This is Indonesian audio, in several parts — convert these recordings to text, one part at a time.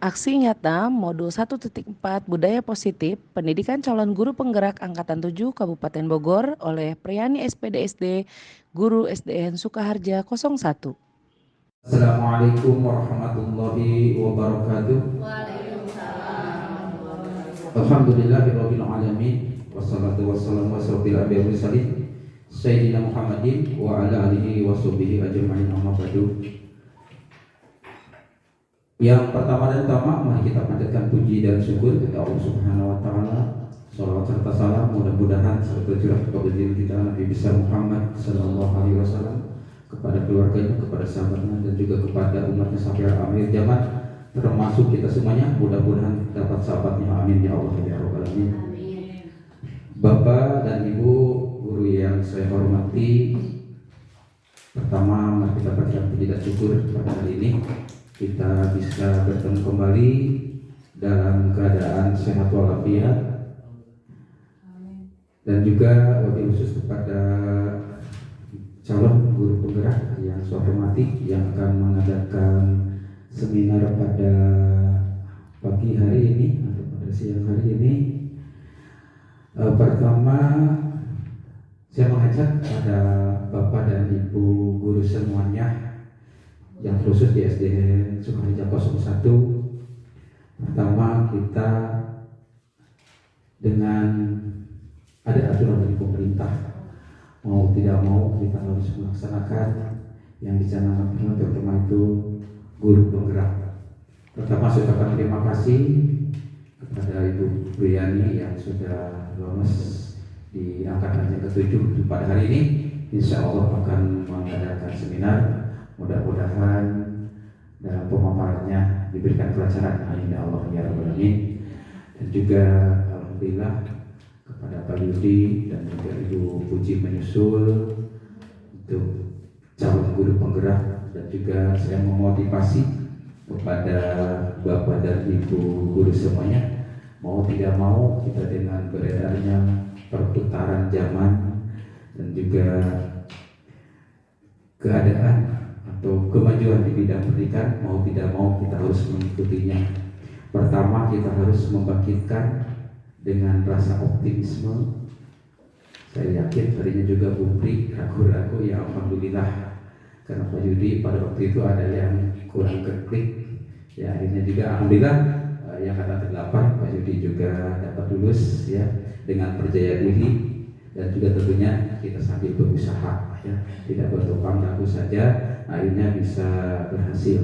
Aksi nyata Modul 1.4 Budaya Positif Pendidikan Calon Guru Penggerak Angkatan 7 Kabupaten Bogor oleh Priani SPD Guru SDN Sukaharja 01. Assalamualaikum warahmatullahi wabarakatuh. Alhamdulillahirabbil alamin wassalatu wassalamu ala asyrofil anbiya'i wal mursalin sayyidina Muhammadin wa ala alihi washabbihi ajmain amma ba'du. Yang pertama dan utama, mari kita panjatkan puji dan syukur kepada Allah Subhanahu wa taala. Salawat serta salam mudah-mudahan serta curah kepada diri kita Nabi besar Muhammad sallallahu alaihi wasallam, kepada keluarganya, kepada sahabatnya, dan juga kepada umatnya sampai akhir zaman, termasuk kita semuanya. Mudah-mudahan dapat sahabatnya, amin ya Allah ya rabbal alamin. Bapak dan Ibu guru yang saya hormati, pertama mari kita panjatkan puji dan syukur pada hari ini kita bisa bertemu kembali dalam keadaan sehat walafiat, dan juga wabil khusus kepada calon guru penggerak yang saya hormati yang akan mengadakan seminar pada pagi hari ini atau pada siang hari ini. Pertama saya mengajak pada Bapak dan Ibu guru semuanya yang khusus di SDN Sukaharja 01. Pertama, kita dengan ada aturan dari pemerintah, mau tidak mau kita harus melaksanakan yang dicanangkan pertama itu guru penggerak. Pertama, saya ucapkan terima kasih kepada Ibu Priani yang sudah lolos di angkatan yang ke-7 pada hari ini. Insya Allah akan mengadakan seminar. Mudah-mudahan dalam pemaparannya diberikan kelancaran, amin ya Allah ya rabbal alamin. Dan juga alhamdulillah kepada Pak Yudi dan juga Ibu Puji menyusul untuk calon guru penggerak, dan juga saya memotivasi kepada Bapak dan Ibu guru semuanya, mau tidak mau kita dengan beredarnya perputaran zaman dan juga keadaan atau kemajuan di bidang pendidikan, mau tidak mau kita harus mengikutinya. Pertama, kita harus membangkitkan dengan rasa optimisme. Saya yakin tadinya juga Bupri ragu-ragu, ya alhamdulillah karena Pak Yudi pada waktu itu ada yang kurang keklik, ya akhirnya juga alhamdulillah yang kata ke-8 Pak Yudi juga dapat lulus ya dengan percaya diri, dan juga tentunya kita sambil berusaha ya, tidak bertumpang ragu saja, akhirnya bisa berhasil.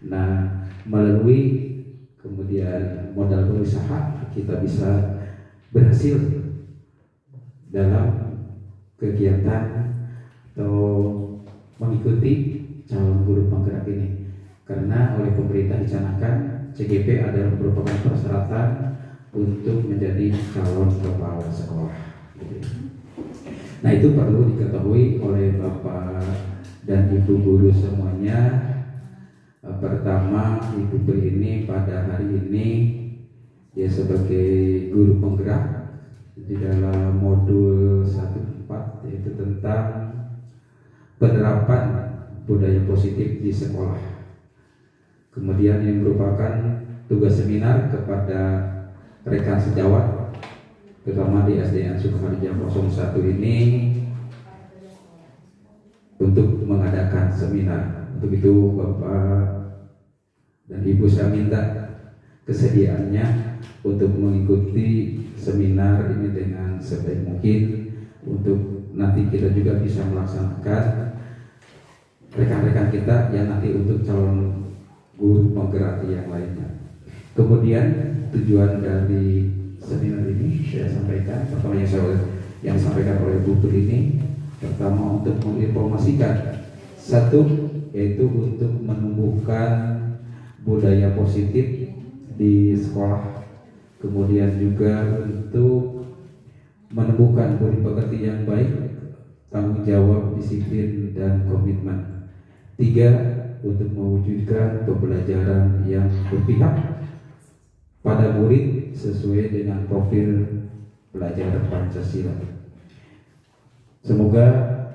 Nah, melalui kemudian modal berusaha kita bisa berhasil dalam kegiatan atau mengikuti calon guru penggerak ini, karena oleh pemerintah dicanangkan CGP adalah merupakan persyaratan untuk menjadi calon kepala sekolah. Nah, itu perlu diketahui oleh Bapak dan Ibu guru semuanya. Pertama, Ibu Pri ini pada hari ini dia sebagai guru penggerak di dalam modul 1.4, yaitu tentang penerapan budaya positif di sekolah. Kemudian yang merupakan tugas seminar kepada rekan sejawat terutama di SDN Sukaharja 01 ini untuk mengadakan seminar. Untuk itu Bapak dan Ibu saya minta kesediaannya untuk mengikuti seminar ini dengan sebaik mungkin, untuk nanti kita juga bisa melaksanakan rekan-rekan kita yang nanti untuk calon guru penggerak yang lainnya. Kemudian tujuan dari seminar ini saya sampaikan, pertama yang disampaikan oleh Bu Putri ini, pertama untuk menginformasikan, satu yaitu untuk menumbuhkan budaya positif di sekolah, kemudian juga untuk menumbuhkan budi pekerti yang baik, tanggung jawab, disiplin, dan komitmen. Tiga, untuk mewujudkan pembelajaran yang berpihak pada murid sesuai dengan profil belajar Pancasila. Semoga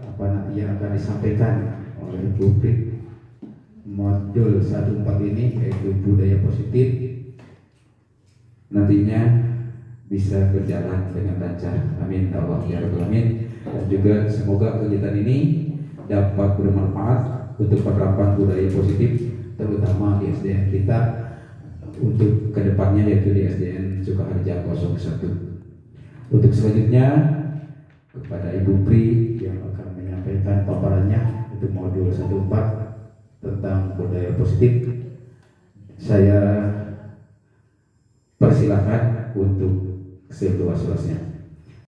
apa nanti yang akan disampaikan oleh publik modul 14 ini, yaitu budaya positif, nantinya bisa berjalan dengan lancar. Amin ya Allah ya Rabbal Alamin. Dan juga semoga kegiatan ini dapat bermanfaat untuk penerapan budaya positif, terutama di SDN kita untuk kedepannya, yaitu di SDN Sukaharja 01. Untuk selanjutnya kepada Ibu Pri yang akan menyampaikan paparannya untuk modul 14 tentang budaya positif, saya persilakan untuk seluas-luasnya.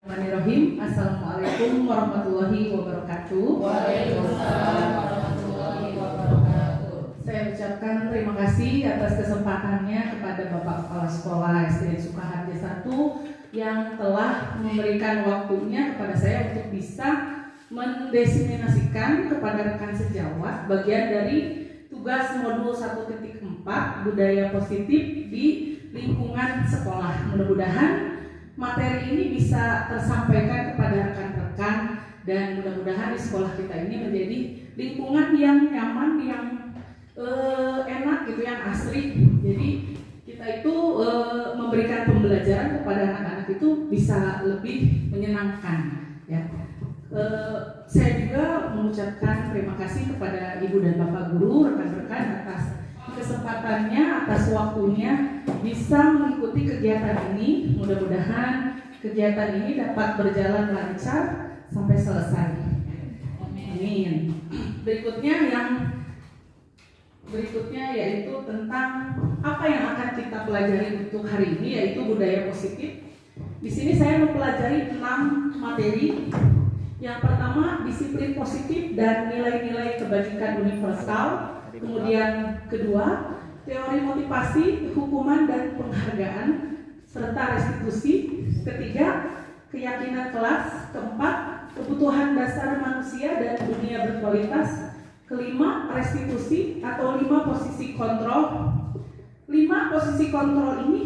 Bismillahirrahmanirrahim. Assalamualaikum warahmatullahi wabarakatuh. Waalaikumsalam warahmatullahi wabarakatuh. Saya ucapkan terima kasih atas kesempatannya kepada Bapak Kepala Sekolah SDN Sukaharja 1 yang telah memberikan waktunya kepada saya untuk bisa mendesimasikan kepada rekan sejawat bagian dari tugas modul 1.4 budaya positif di lingkungan sekolah. Mudah-mudahan materi ini bisa tersampaikan kepada rekan-rekan dan mudah-mudahan di sekolah kita ini menjadi lingkungan yang nyaman, yang enak gitu, yang asri. Jadi kita itu memberikan pembelajaran kepada anak-anak itu bisa lebih menyenangkan ya. Saya juga mengucapkan terima kasih kepada Ibu dan Bapak guru, rekan-rekan atas kesempatannya, atas waktunya bisa mengikuti kegiatan ini. Mudah-mudahan kegiatan ini dapat berjalan lancar sampai selesai. Amin. Berikutnya yaitu tentang apa yang akan kita pelajari untuk hari ini, yaitu budaya positif. Di sini saya mempelajari 6 materi. Yang pertama, disiplin positif dan nilai-nilai kebajikan universal. Kemudian kedua, teori motivasi, hukuman dan penghargaan serta restitusi. Ketiga, keyakinan kelas. Keempat, kebutuhan dasar manusia dan dunia berkualitas. Kelima, restitusi atau 5 posisi kontrol. 5 posisi kontrol ini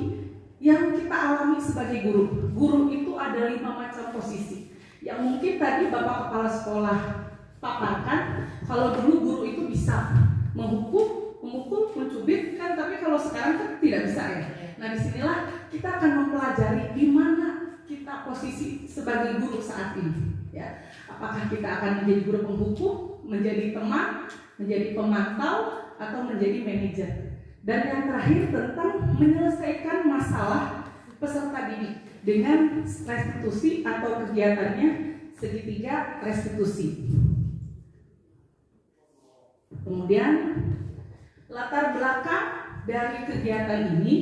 yang kita alami sebagai guru. Guru itu ada 5 macam posisi yang mungkin tadi Bapak Kepala Sekolah paparkan. Kalau dulu guru itu bisa menghukum, mencubit kan, tapi kalau sekarang kan tidak bisa ya. Nah, disinilah kita akan mempelajari di mana kita posisi sebagai guru saat ini ya. Apakah kita akan menjadi guru penghukum, menjadi teman, menjadi pemantau, atau menjadi manajer. Dan yang terakhir tentang menyelesaikan masalah peserta didik dengan restitusi atau kegiatannya segitiga restitusi. Kemudian latar belakang dari kegiatan ini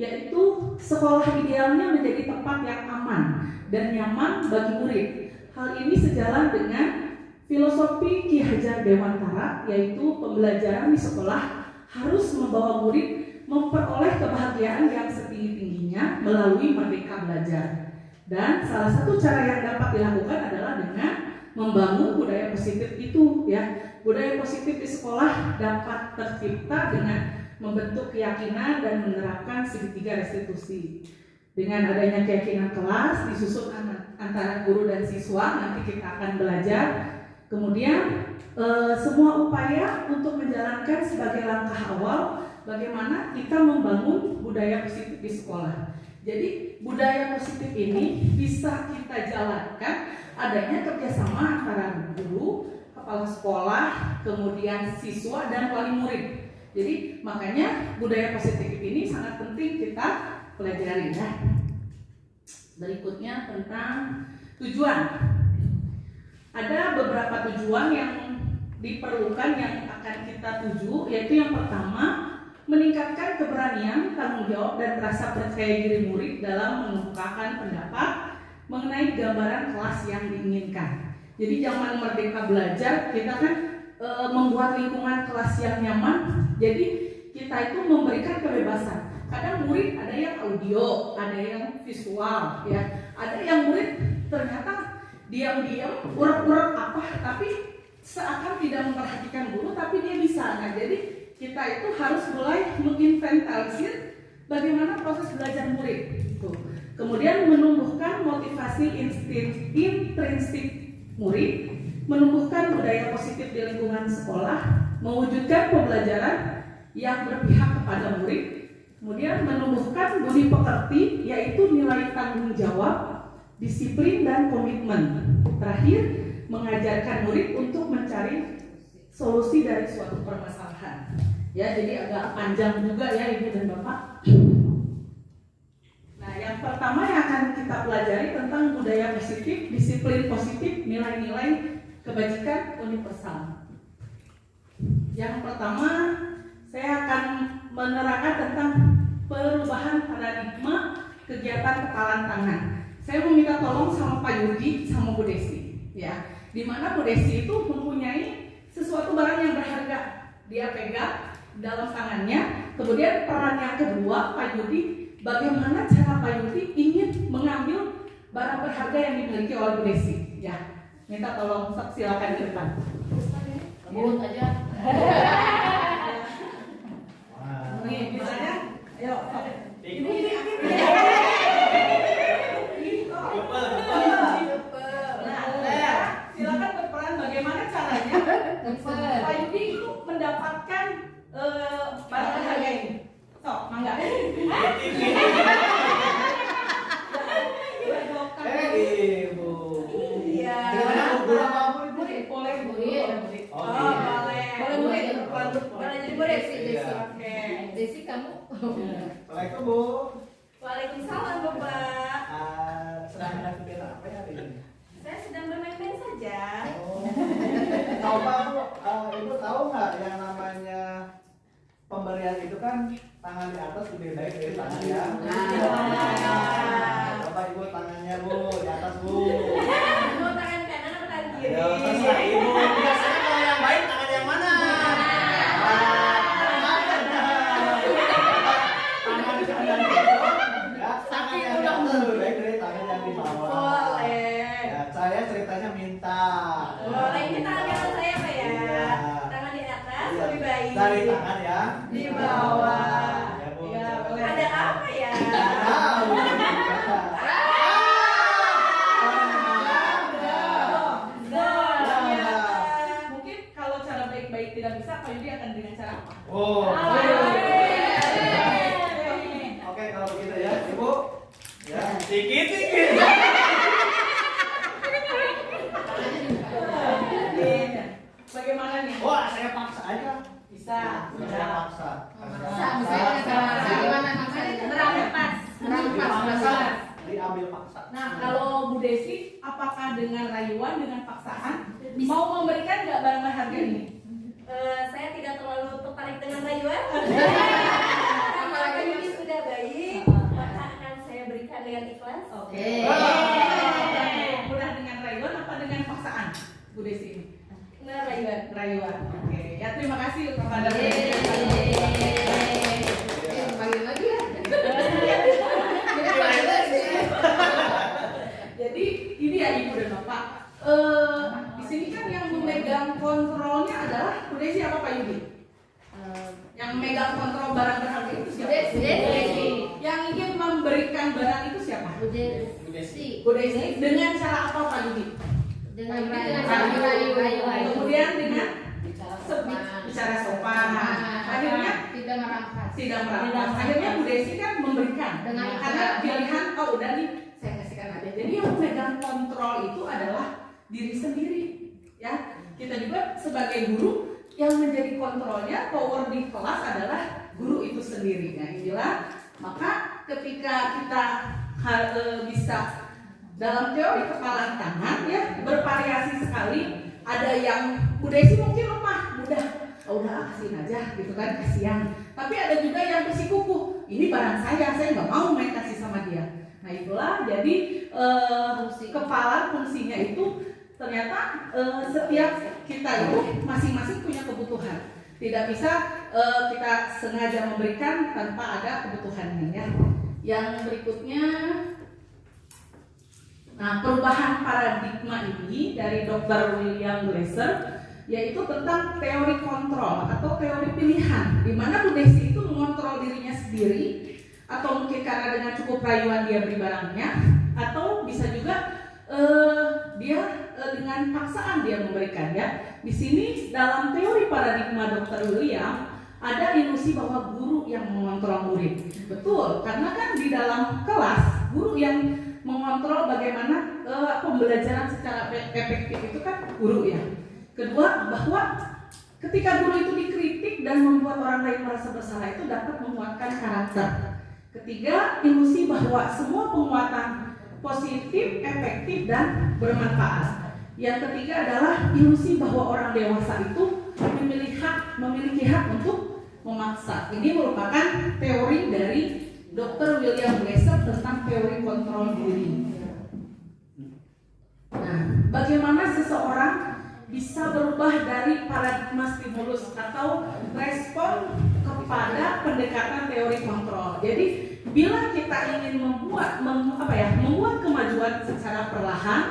yaitu sekolah idealnya menjadi tempat yang aman dan nyaman bagi murid. Hal ini sejalan dengan filosofi Ki Hajar Dewantara, yaitu pembelajaran di sekolah harus membawa murid memperoleh kebahagiaan yang setinggi-tingginya melalui merdeka belajar. Dan salah satu cara yang dapat dilakukan adalah dengan membangun budaya positif itu ya. Budaya positif di sekolah dapat tercipta dengan membentuk keyakinan dan menerapkan segitiga restitusi. Dengan adanya keyakinan kelas disusun antara guru dan siswa, nanti kita akan belajar. Kemudian semua upaya untuk menjalankan sebagai langkah awal bagaimana kita membangun budaya positif di sekolah. Jadi budaya positif ini bisa kita jalankan adanya kerjasama antara guru, kepala sekolah, kemudian siswa dan wali murid. Jadi makanya budaya positif ini sangat penting kita pelajari ya. Berikutnya tentang tujuan. Ada beberapa tujuan yang diperlukan yang akan kita tuju, yaitu yang pertama, meningkatkan keberanian, tanggung jawab, dan rasa percaya diri murid dalam mengungkapkan pendapat mengenai gambaran kelas yang diinginkan. Jadi zaman merdeka belajar, kita kan membuat lingkungan kelas yang nyaman, jadi kita itu memberikan kebebasan. Kadang murid ada yang audio, ada yang visual, ya, ada yang murid ternyata diam-diam, urak-urak apa, tapi seakan tidak memperhatikan guru, tapi dia bisa. Nah, jadi kita itu harus mulai menginventarisir bagaimana proses belajar murid. Gitu. Kemudian menumbuhkan motivasi intrinsik murid, menumbuhkan budaya positif di lingkungan sekolah, mewujudkan pembelajaran yang berpihak kepada murid, kemudian menumbuhkan budi pekerti yaitu nilai tanggung jawab, disiplin dan komitmen. Terakhir, mengajarkan murid untuk mencari solusi dari suatu permasalahan. Ya, jadi agak panjang juga ya Ibu dan Bapak. Nah, yang pertama yang akan kita pelajari tentang budaya positif, disiplin positif, nilai-nilai kebajikan universal. Yang pertama, saya akan menerangkan tentang perubahan paradigma kegiatan kepalan tangan. Saya meminta tolong sama Pak Yudi sama Bu Desi, ya. Di mana Bu Desi itu mempunyai sesuatu barang yang berharga, dia pegang dalam tangannya. Kemudian peran yang kedua, Pak Yudi, bagaimana cara Pak Yudi ingin mengambil barang berharga yang dimiliki oleh Bu Desi, ya. Minta tolong, silakan ke depan. Kebut aja. Nih, misalnya, ayo. Ini. Nah, silakan berperan bagaimana caranya Pak Yudi itu mendapatkan barang berharga ini. Sok, mangga. Ibu. Iya. Guru apa Bu? Boleh, Bu. Oh, Boleh. Boleh, Bu. Boleh jadi Bu Desi. Oke. Desi kamu. Assalamualaikum Bu. Waalaikumsalam Bapak. Sedang ada kegiatan apa ya hari ini? Saya sedang bermain-main saja. Oh. Tahu Pak Bu, Ibu tahu nggak yang namanya pemberian itu kan tangan di atas lebih baik dari tangan ya? Coba Ibu tangannya Bu, di atas Bu. Mau tangan kanan atau tangan kiri? Ya, terserah Ibu. Biasanya kalau yang baik tangan yang mana? Tangan kanan itu, ya, tangan yang di atas lebih baik dari tangan yang di bawah. Boleh. Ya, saya ceritanya minta. Boleh, ini tangan kanan saya Pak ya. Iya. Tangan di atas Iya. lebih baik. Dari tangan ya. Di bawah. Ya, Bu. Ya, boleh. Ada apa ya? Tahu. Mungkin kalau cara baik-baik tidak bisa, Pak Yudi akan dengan cara apa? Oh. Yeay. Oke, kalau begitu ya, Ibu. Ya, dikit-dikit. Bagaimana nih? Wah, saya paksa aja. Bisa. Saya paksa. Diambil paksa. Nah, kalau Bu Desi, apakah dengan rayuan, dengan paksaan, mau memberikan nggak barang berharga ini? Saya tidak terlalu tertarik dengan rayuan. Apalagi ini sudah baik, maka akan saya berikan dengan ikhlas. Oke. Mudah dengan rayuan apa dengan paksaan, Bu Desi? Nah, rayuan. Rayuan. Oke. Ya, terima kasih kepada Bu Desi. Panggil lagi ya. Jadi ini ya Ibu dan Bapak. Di sini kan yang memegang kontrolnya adalah Bu Desi apa Pak Yudi? Yang memegang kontrol barang berharga itu siapa? Bu Desi. Yang ingin memberikan barang itu siapa? Bu Desi. Bu Desi. Dengan cara apa Pak Yudi? Dengan Rayu. Kemudian dengan sopan. bicara sopan. Akhirnya tidak merampas. tidak merampas. Akhirnya Bu Desi kan memberikan. Dengan Karena pilihan oh udah nih saya kasihkan aja. Jadi yang memegang kontrol itu adalah diri sendiri. Ya, kita juga sebagai guru yang menjadi kontrolnya power di kelas adalah guru itu sendiri. Nah, inilah maka ketika kita bisa dalam teori kepalan tangan ya bervariasi sekali. Ada yang Bu Desi mungkin lemah, udah kasihin aja gitu kan, kasihan. Tapi ada juga yang bersikukuh, ini barang saya nggak mau main kasih sama dia. Nah itulah jadi kepala fungsinya itu ternyata setiap kita itu masing-masing punya kebutuhan. Tidak bisa kita sengaja memberikan tanpa ada kebutuhannya ya. Yang berikutnya, nah perubahan paradigma ini dari Dr. William Glasser yaitu tentang teori kontrol atau teori pilihan, di mana Bu Desi itu mengontrol dirinya sendiri atau mungkin karena dengan cukup rayuan dia beli barangnya, atau bisa juga dia dengan paksaan dia memberikan ya. Di sini dalam teori paradigma Dr. William ada ilusi bahwa guru yang mengontrol murid. Betul, karena kan di dalam kelas guru yang mengontrol bagaimana pembelajaran secara efektif itu kan guru ya. Kedua, bahwa ketika guru itu dikritik dan membuat orang lain merasa bersalah itu dapat menguatkan karakter. Ketiga, ilusi bahwa semua penguatan positif, efektif, dan bermanfaat. Yang ketiga adalah ilusi bahwa orang dewasa itu memiliki hak untuk memaksa. Ini merupakan teori dari Dr. William Glasser tentang teori kontrol diri. Nah, bagaimana seseorang bisa berubah dari paradigma stimulus atau respon kepada pendekatan teori kontrol. Jadi, bila kita ingin membuat kemajuan secara perlahan,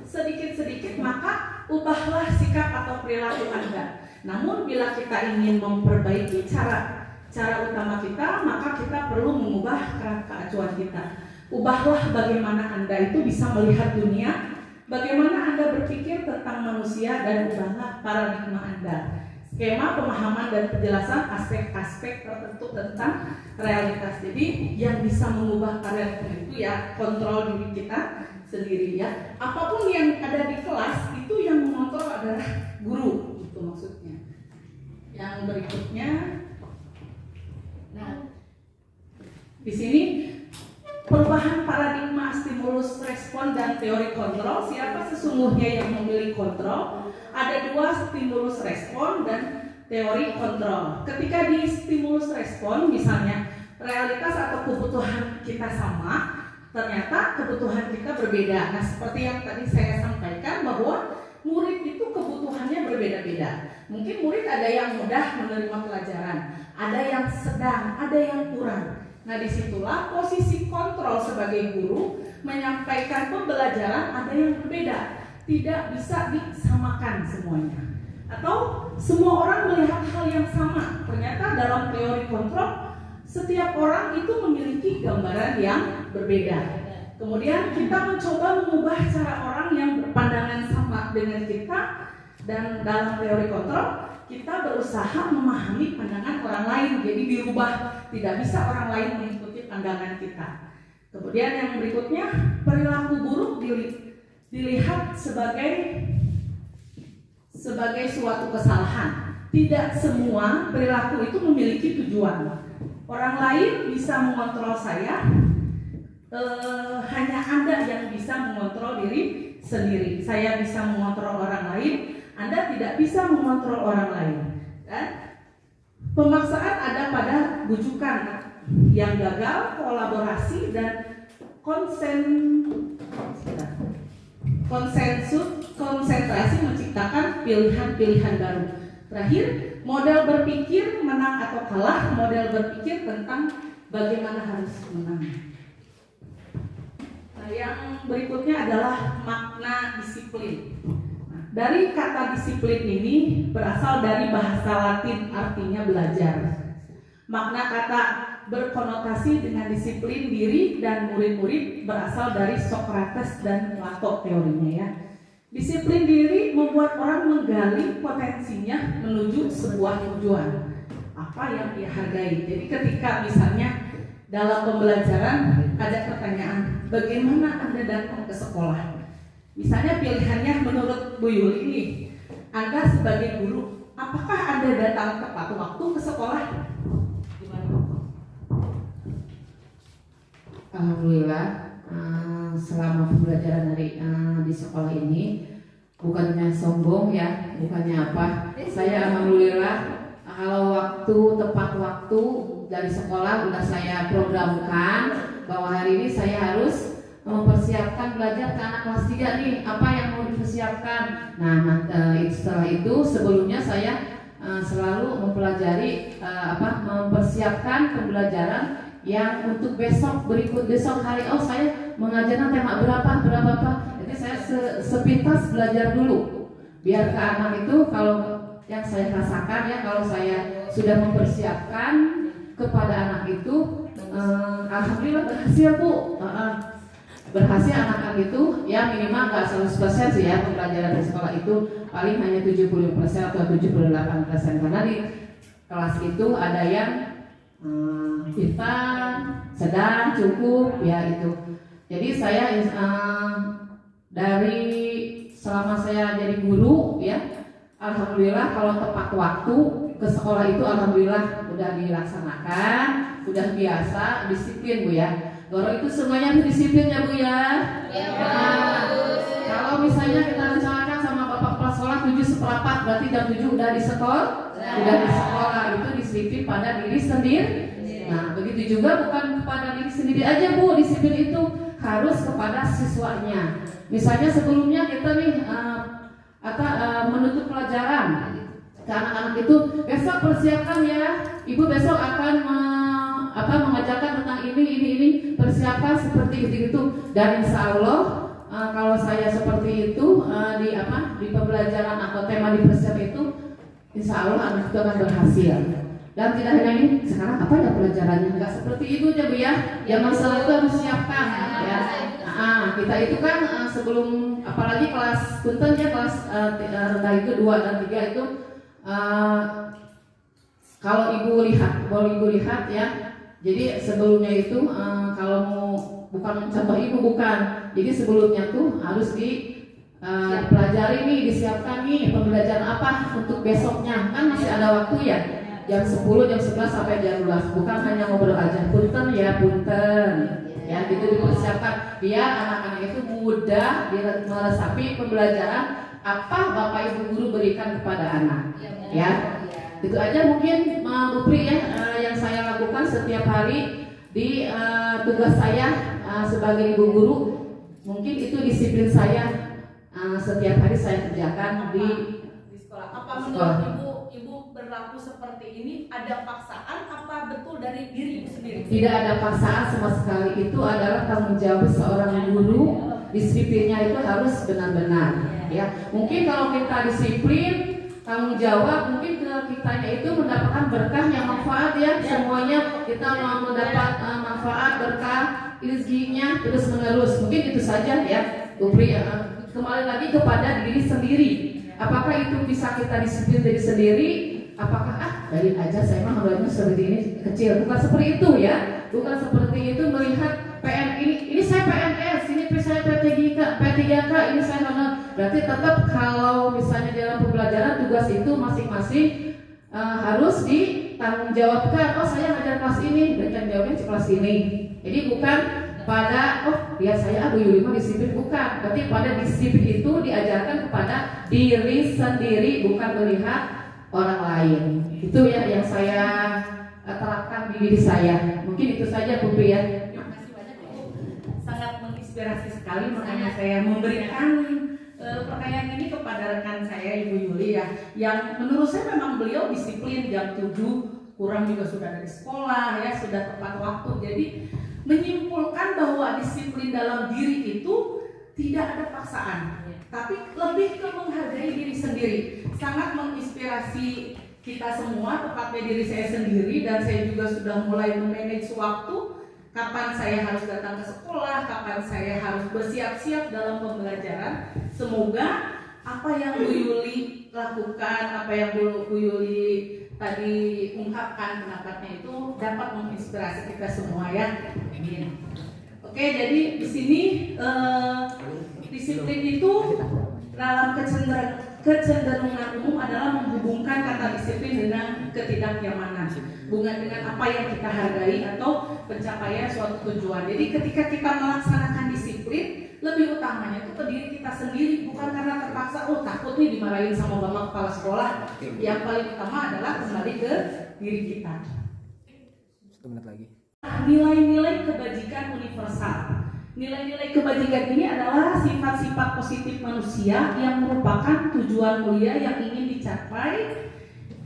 sedikit-sedikit, maka ubahlah sikap atau perilaku Anda. Namun bila kita ingin memperbaiki cara utama kita, maka kita perlu mengubah kerangka acuan kita. Ubahlah bagaimana Anda itu bisa melihat dunia, bagaimana Anda berpikir tentang manusia, dan ubahlah paradigma Anda. Skema pemahaman dan penjelasan aspek-aspek tertentu tentang realitas. Jadi yang bisa mengubah paradigma itu ya kontrol diri kita sendiri ya. Apapun yang ada di kelas itu yang mengontrol adalah guru, itu maksudnya. Yang berikutnya, nah di sini perubahan paradigma stimulus respon dan teori kontrol. Siapa sesungguhnya yang memilih kontrol? Ada dua, stimulus respon dan teori kontrol. Ketika di stimulus respon, misalnya realitas atau kebutuhan kita sama, ternyata kebutuhan kita berbeda. Nah, seperti yang tadi saya sampaikan bahwa murid itu kebutuhannya berbeda-beda. Mungkin murid ada yang mudah menerima pelajaran, ada yang sedang, ada yang kurang. Nah, disitulah posisi kontrol sebagai guru menyampaikan pembelajaran ada yang berbeda. Tidak bisa disamakan semuanya. Atau semua orang melihat hal yang sama. Ternyata dalam teori kontrol, setiap orang itu memiliki gambaran yang berbeda. Kemudian kita mencoba mengubah cara orang yang berpandangan sama dengan kita. Dan dalam teori kontrol, kita berusaha memahami pandangan orang lain. Jadi dirubah, tidak bisa orang lain mengikuti pandangan kita. Kemudian yang berikutnya, perilaku buruk dilihat sebagai suatu kesalahan. Tidak semua perilaku itu memiliki tujuan. Orang lain bisa mengontrol saya, hanya Anda yang bisa mengontrol diri sendiri. Saya bisa mengontrol orang lain, Anda tidak bisa mengontrol orang lain. Dan pemaksaan ada pada bujukan yang gagal, kolaborasi, dan konsentrasi menciptakan pilihan-pilihan baru. Terakhir, model berpikir menang atau kalah, model berpikir tentang bagaimana harus menang. Nah, yang berikutnya adalah makna disiplin. Nah, dari kata disiplin ini berasal dari bahasa Latin, artinya belajar. Makna kata berkonotasi dengan disiplin diri dan murid-murid berasal dari Socrates dan Plato teorinya ya. Disiplin diri membuat orang menggali potensinya menuju sebuah tujuan, apa yang dia hargai. Jadi ketika misalnya dalam pembelajaran ada pertanyaan, bagaimana Anda datang ke sekolah? Misalnya pilihannya menurut Bu Yuli ini, Anda sebagai guru, apakah Anda datang tepat waktu ke sekolah? Alhamdulillah, selama pembelajaran di sekolah ini, bukannya sombong ya, bukannya apa, saya alhamdulillah kalau tepat waktu dari sekolah udah saya programkan bahwa hari ini saya harus mempersiapkan belajar ke anak kelas 3 nih, apa yang mau dipersiapkan. Nah, setelah itu sebelumnya saya selalu mempelajari mempersiapkan pembelajaran yang untuk besok hari, saya mengajarkan tema berapa. Jadi saya sepintas belajar dulu biar ke anak itu, kalau yang saya rasakan ya, kalau saya sudah mempersiapkan kepada anak itu, alhamdulillah berhasil Bu. berhasil anak-anak itu ya minimal nggak 100% sih ya, pembelajaran di sekolah itu paling hanya 70% atau 78%, karena di kelas itu ada yang instan, sedang, cukup ya itu. Jadi saya dari selama saya jadi guru ya, alhamdulillah kalau tepat waktu ke sekolah itu alhamdulillah udah dilaksanakan, udah biasa, disiplin Bu ya. Goro itu semuanya disiplin ya Bu ya. Kalau misalnya kita rencanakan sama Bapak kepala sekolah 7:15 berarti jam 7 udah di sekolah, itu disiplin pada diri sendiri. Nah begitu juga bukan kepada diri sendiri aja Bu, disiplin itu harus kepada siswanya. Misalnya sebelumnya kita nih menutup pelajaran ke anak-anak itu, besok persiapkan ya, Ibu besok akan mengajarkan tentang ini, persiapkan seperti itu. Dan insya Allah kalau saya seperti itu di pembelajaran atau tema di persiap itu, insya Allah anak itu akan berhasil. Dan tidak hanya ini, sekarang apa ya pelajarannya? Enggak seperti itu aja Bu ya. Yang masalah itu harus siapkan ya. Kita itu kan sebelum, apalagi kelas punten ya, kelas rendah itu 2 dan 3 itu kalau Ibu lihat ya. Jadi sebelumnya itu kalau mau bukan contoh Ibu bukan. Jadi sebelumnya tuh harus dipelajari nih, disiapkan nih pembelajaran apa untuk besoknya. Kan masih ada waktu ya. Jam 10, jam 11 sampai jam 12. Bukan hanya ngobrol aja. Punten ya, punten. Ya, gitu dipersiapkan. Biar anak-anak itu mudah meresapi pembelajaran apa Bapak Ibu guru berikan kepada anak. Ya. Itu aja mungkin Bu Pri ya yang saya lakukan setiap hari di tugas saya sebagai ibu guru. Mungkin itu disiplin saya setiap hari saya kerjakan di sekolah. Apa menurut Ibu berlaku seperti ini ada paksaan apa betul dari diri Ibu sendiri? Tidak ada paksaan sama sekali, itu adalah tanggung jawab seorang guru. Disiplinnya itu harus benar-benar ya. Mungkin kalau kita disiplin, tanggung jawab, mungkin kitanya itu mendapatkan berkah yang manfaat ya. Semuanya kita mau mendapat manfaat, berkah, rezekinya terus menerus. Mungkin itu saja ya Bu Pri. Kembali lagi kepada diri sendiri. Apakah itu bisa kita disiplin diri sendiri? Apakah dari aja saya mah harusnya seperti ini kecil? Bukan seperti itu ya. Bukan seperti itu melihat ini saya PNS, ini saya P3K, ini saya honor. Berarti tetap kalau misalnya dalam pembelajaran tugas itu masing-masing harus ditanggung jawabkan. Oh saya ngajar kelas ini, dan jawabnya kelas ini. Jadi bukan pada biar saya Bu Yuli mah disiplin, bukan. Berarti pada disiplin itu diajarkan kepada diri sendiri, bukan melihat orang lain. Itu ya yang saya terapkan di diri saya. Mungkin itu saja Bu Pri ya. Terima kasih banyak Ibu. Sangat menginspirasi sekali, makanya saya memberikan pertanyaan ini kepada rekan saya Ibu Yuli ya, yang menurut saya memang beliau disiplin jam 7 kurang juga sudah dari sekolah ya, sudah tepat waktu. Jadi menyimpulkan bahwa disiplin dalam diri itu tidak ada paksaan, tapi lebih ke menghargai diri sendiri. Sangat menginspirasi kita semua, tepatnya diri saya sendiri, dan saya juga sudah mulai memanage waktu. Kapan saya harus datang ke sekolah, kapan saya harus bersiap-siap dalam pembelajaran. Semoga apa yang Bu Yuli lakukan, apa yang Bu Yuli tadi ungkapkan pendapatnya itu dapat menginspirasi kita semua ya. Amin. Oke, jadi di sini disiplin itu dalam kecenderungan umum adalah menghubungkan kata disiplin dengan ketidaknyamanan, bukan dengan apa yang kita hargai atau pencapaian suatu tujuan. Jadi ketika kita melaksanakan disiplin, lebih utamanya itu ke diri kita sendiri, bukan karena terpaksa, takut nih dimarahin sama bapak kepala sekolah. Yang paling utama adalah kembali ke diri kita. 1 menit lagi. Nilai-nilai kebajikan universal. Nilai-nilai kebajikan ini adalah sifat-sifat positif manusia yang merupakan tujuan mulia yang ingin dicapai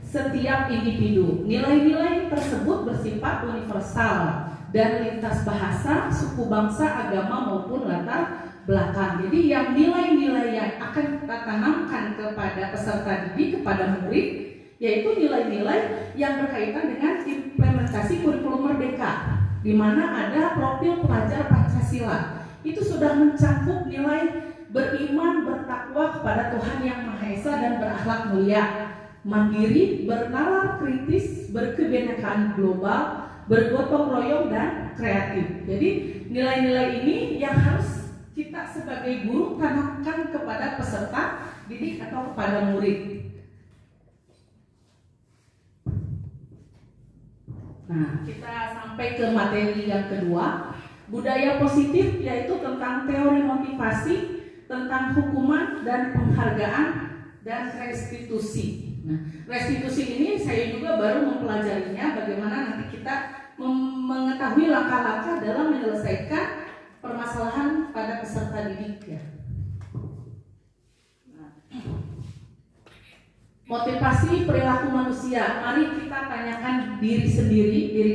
setiap individu. Nilai-nilai tersebut bersifat universal dan lintas bahasa, suku bangsa, agama maupun latar belakang. Jadi yang nilai-nilai yang akan kita tanamkan kepada peserta didik, kepada murid, yaitu nilai-nilai yang berkaitan dengan implementasi kurikulum merdeka. di mana ada profil pelajar Pancasila. Itu sudah mencakup nilai beriman, bertakwa kepada Tuhan Yang Maha Esa dan berakhlak mulia, mandiri, bernalar kritis, berkebinekaan global, bergotong royong dan kreatif. Jadi nilai-nilai ini yang harus kita sebagai guru tanamkan kepada peserta didik atau kepada murid. Nah, kita sampai ke materi yang kedua, budaya positif, yaitu tentang teori motivasi, tentang hukuman dan penghargaan dan restitusi. Nah, restitusi ini saya juga baru mempelajarinya, bagaimana nanti kita mengetahui langkah-langkah dalam menyelesaikan permasalahan pada peserta didik ya. Nah, motivasi perilaku manusia. Mari kita tanyakan diri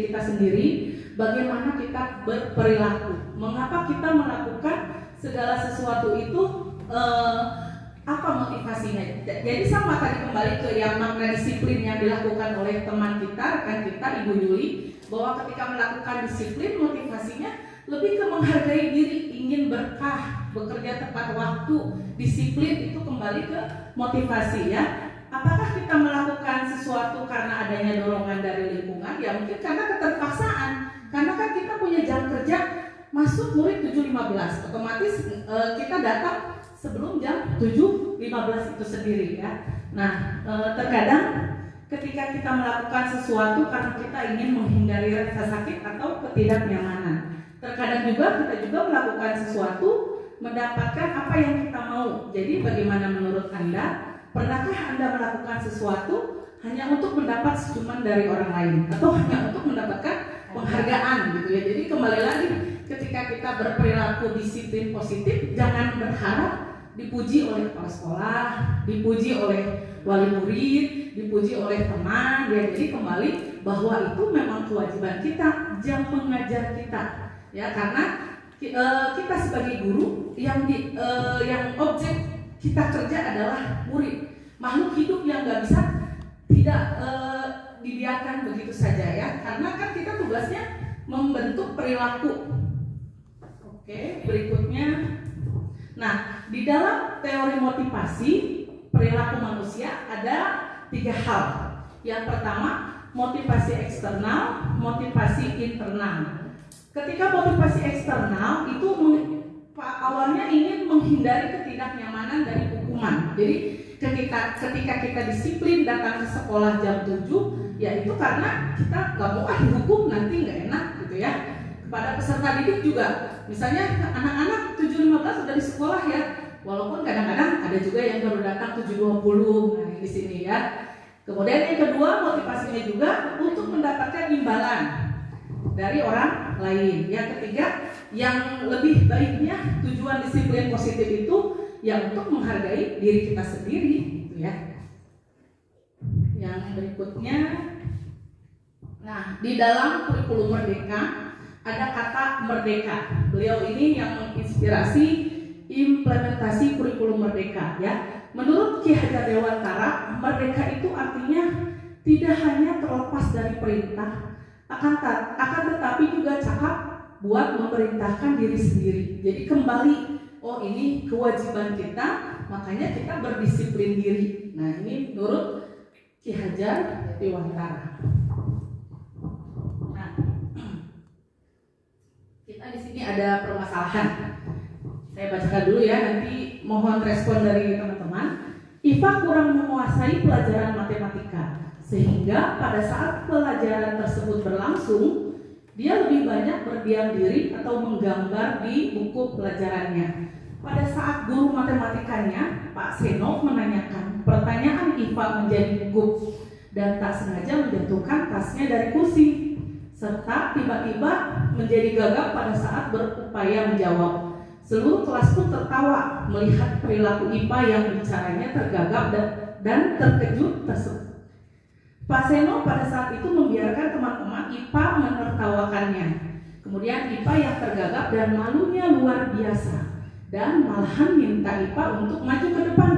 kita sendiri, bagaimana kita berperilaku. Mengapa kita melakukan segala sesuatu itu? Apa motivasinya? Jadi sama tadi kembali ke yang makna disiplin yang dilakukan oleh teman kita, rekan kita, Ibu Yuli, bahwa ketika melakukan disiplin motivasinya lebih ke menghargai diri, ingin berkah, bekerja tepat waktu, disiplin itu kembali ke motivasi ya. Apakah kita melakukan sesuatu karena adanya dorongan dari lingkungan? Ya mungkin karena keterpaksaan. Karena kan kita punya jam kerja masuk murid 7.15, otomatis kita datang sebelum jam 7.15 itu sendiri ya. Nah, terkadang ketika kita melakukan sesuatu karena kita ingin menghindari rasa sakit atau ketidaknyamanan. Terkadang juga kita juga melakukan sesuatu mendapatkan apa yang kita mau. Jadi bagaimana menurut Anda? Pernahkah Anda melakukan sesuatu hanya untuk mendapat senyuman dari orang lain atau hanya untuk mendapatkan penghargaan gitu ya? Jadi kembali lagi, ketika kita berperilaku disiplin positif, jangan berharap dipuji oleh kepala sekolah, dipuji oleh wali murid, dipuji oleh teman ya. Jadi kembali bahwa itu memang kewajiban kita, jam mengajar kita ya, karena kita sebagai guru yang objek kita kerja adalah murid, makhluk hidup yang nggak bisa tidak dibiarkan begitu saja ya, karena kan kita tugasnya membentuk perilaku. Oke, berikutnya, nah di dalam teori motivasi perilaku manusia ada 3 hal. Yang pertama motivasi eksternal, motivasi internal. Ketika motivasi eksternal itu awalnya ingin menghindari ketidaknyamanan dari hukuman. Jadi ketika kita disiplin datang ke sekolah jam 7, ya itu karena kita nggak mau dihukum nanti nggak enak gitu ya. Kepada peserta didik juga, misalnya anak-anak 7.15 sudah di sekolah ya, walaupun kadang-kadang ada juga yang baru datang 7.20 nah, di sini ya. Kemudian yang kedua motivasinya juga untuk mendapatkan imbalan dari orang lain. Yang ketiga, yang lebih baiknya tujuan disiplin positif itu ya untuk menghargai diri kita sendiri gitu ya. Yang berikutnya, nah di dalam kurikulum Merdeka ada kata merdeka. Beliau ini yang menginspirasi implementasi kurikulum Merdeka ya. Menurut Ki Hajar Dewantara, merdeka itu artinya tidak hanya terlepas dari perintah, akan tetapi juga cakap buat memerintahkan diri sendiri. Jadi kembali, oh ini kewajiban kita, makanya kita berdisiplin diri. Nah ini menurut Ki Hajar Dewantara. Nah, kita di sini ada permasalahan. Saya bacakan dulu ya, nanti mohon respon dari teman-teman. IPA kurang menguasai pelajaran matematika, sehingga pada saat pelajaran tersebut berlangsung, dia lebih banyak berdiam diri atau menggambar di buku pelajarannya. Pada saat guru matematikanya, Pak Seno, menanyakan pertanyaan IPA menjadi gugup dan tak sengaja menjatuhkan tasnya dari kursi, serta tiba-tiba menjadi gagap pada saat berupaya menjawab. Seluruh kelas pun tertawa melihat perilaku IPA yang bicaranya tergagap dan terkejut tersebut. Pak Seno pada saat itu membiarkan teman-teman IPA menertawakannya. Kemudian IPA yang tergagap dan malunya luar biasa, dan malahan minta IPA untuk maju ke depan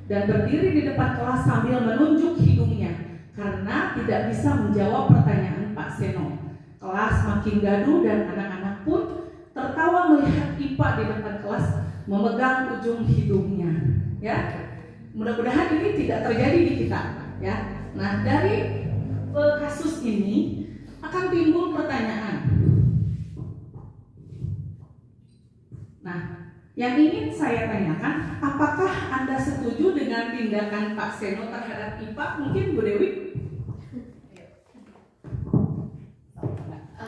dan berdiri di depan kelas sambil menunjuk hidungnya karena tidak bisa menjawab pertanyaan Pak Seno. kelas makin gaduh dan anak-anak pun tertawa melihat IPA di depan kelas memegang ujung hidungnya. Ya, mudah-mudahan ini tidak terjadi di kita. Ya, nah dari kasus ini akan timbul pertanyaan. Nah, yang ingin saya tanyakan, apakah Anda setuju dengan tindakan Pak Seno terhadap IPA? Mungkin Bu Dewi?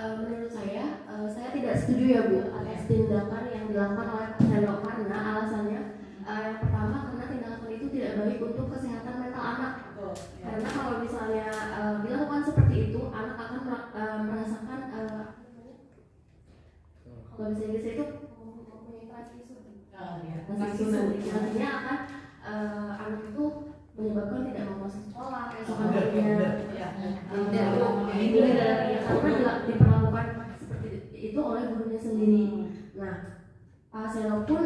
Menurut saya tidak setuju ya Bu atas tindakan yang dilakukan oleh Pak Seno karena alasannya yang pertama karena tindakan itu tidak baik untuk kesehatan mental anak. Karena kalau misalnya dilakukan seperti itu, anak akan merasakan kalau bisa Inggris itu nantinya akan anak itu menyebabkan tidak mau masuk sekolah, keesokan harinya karena diperlakukan seperti itu oleh gurunya sendiri. Nah, Pak Seno pun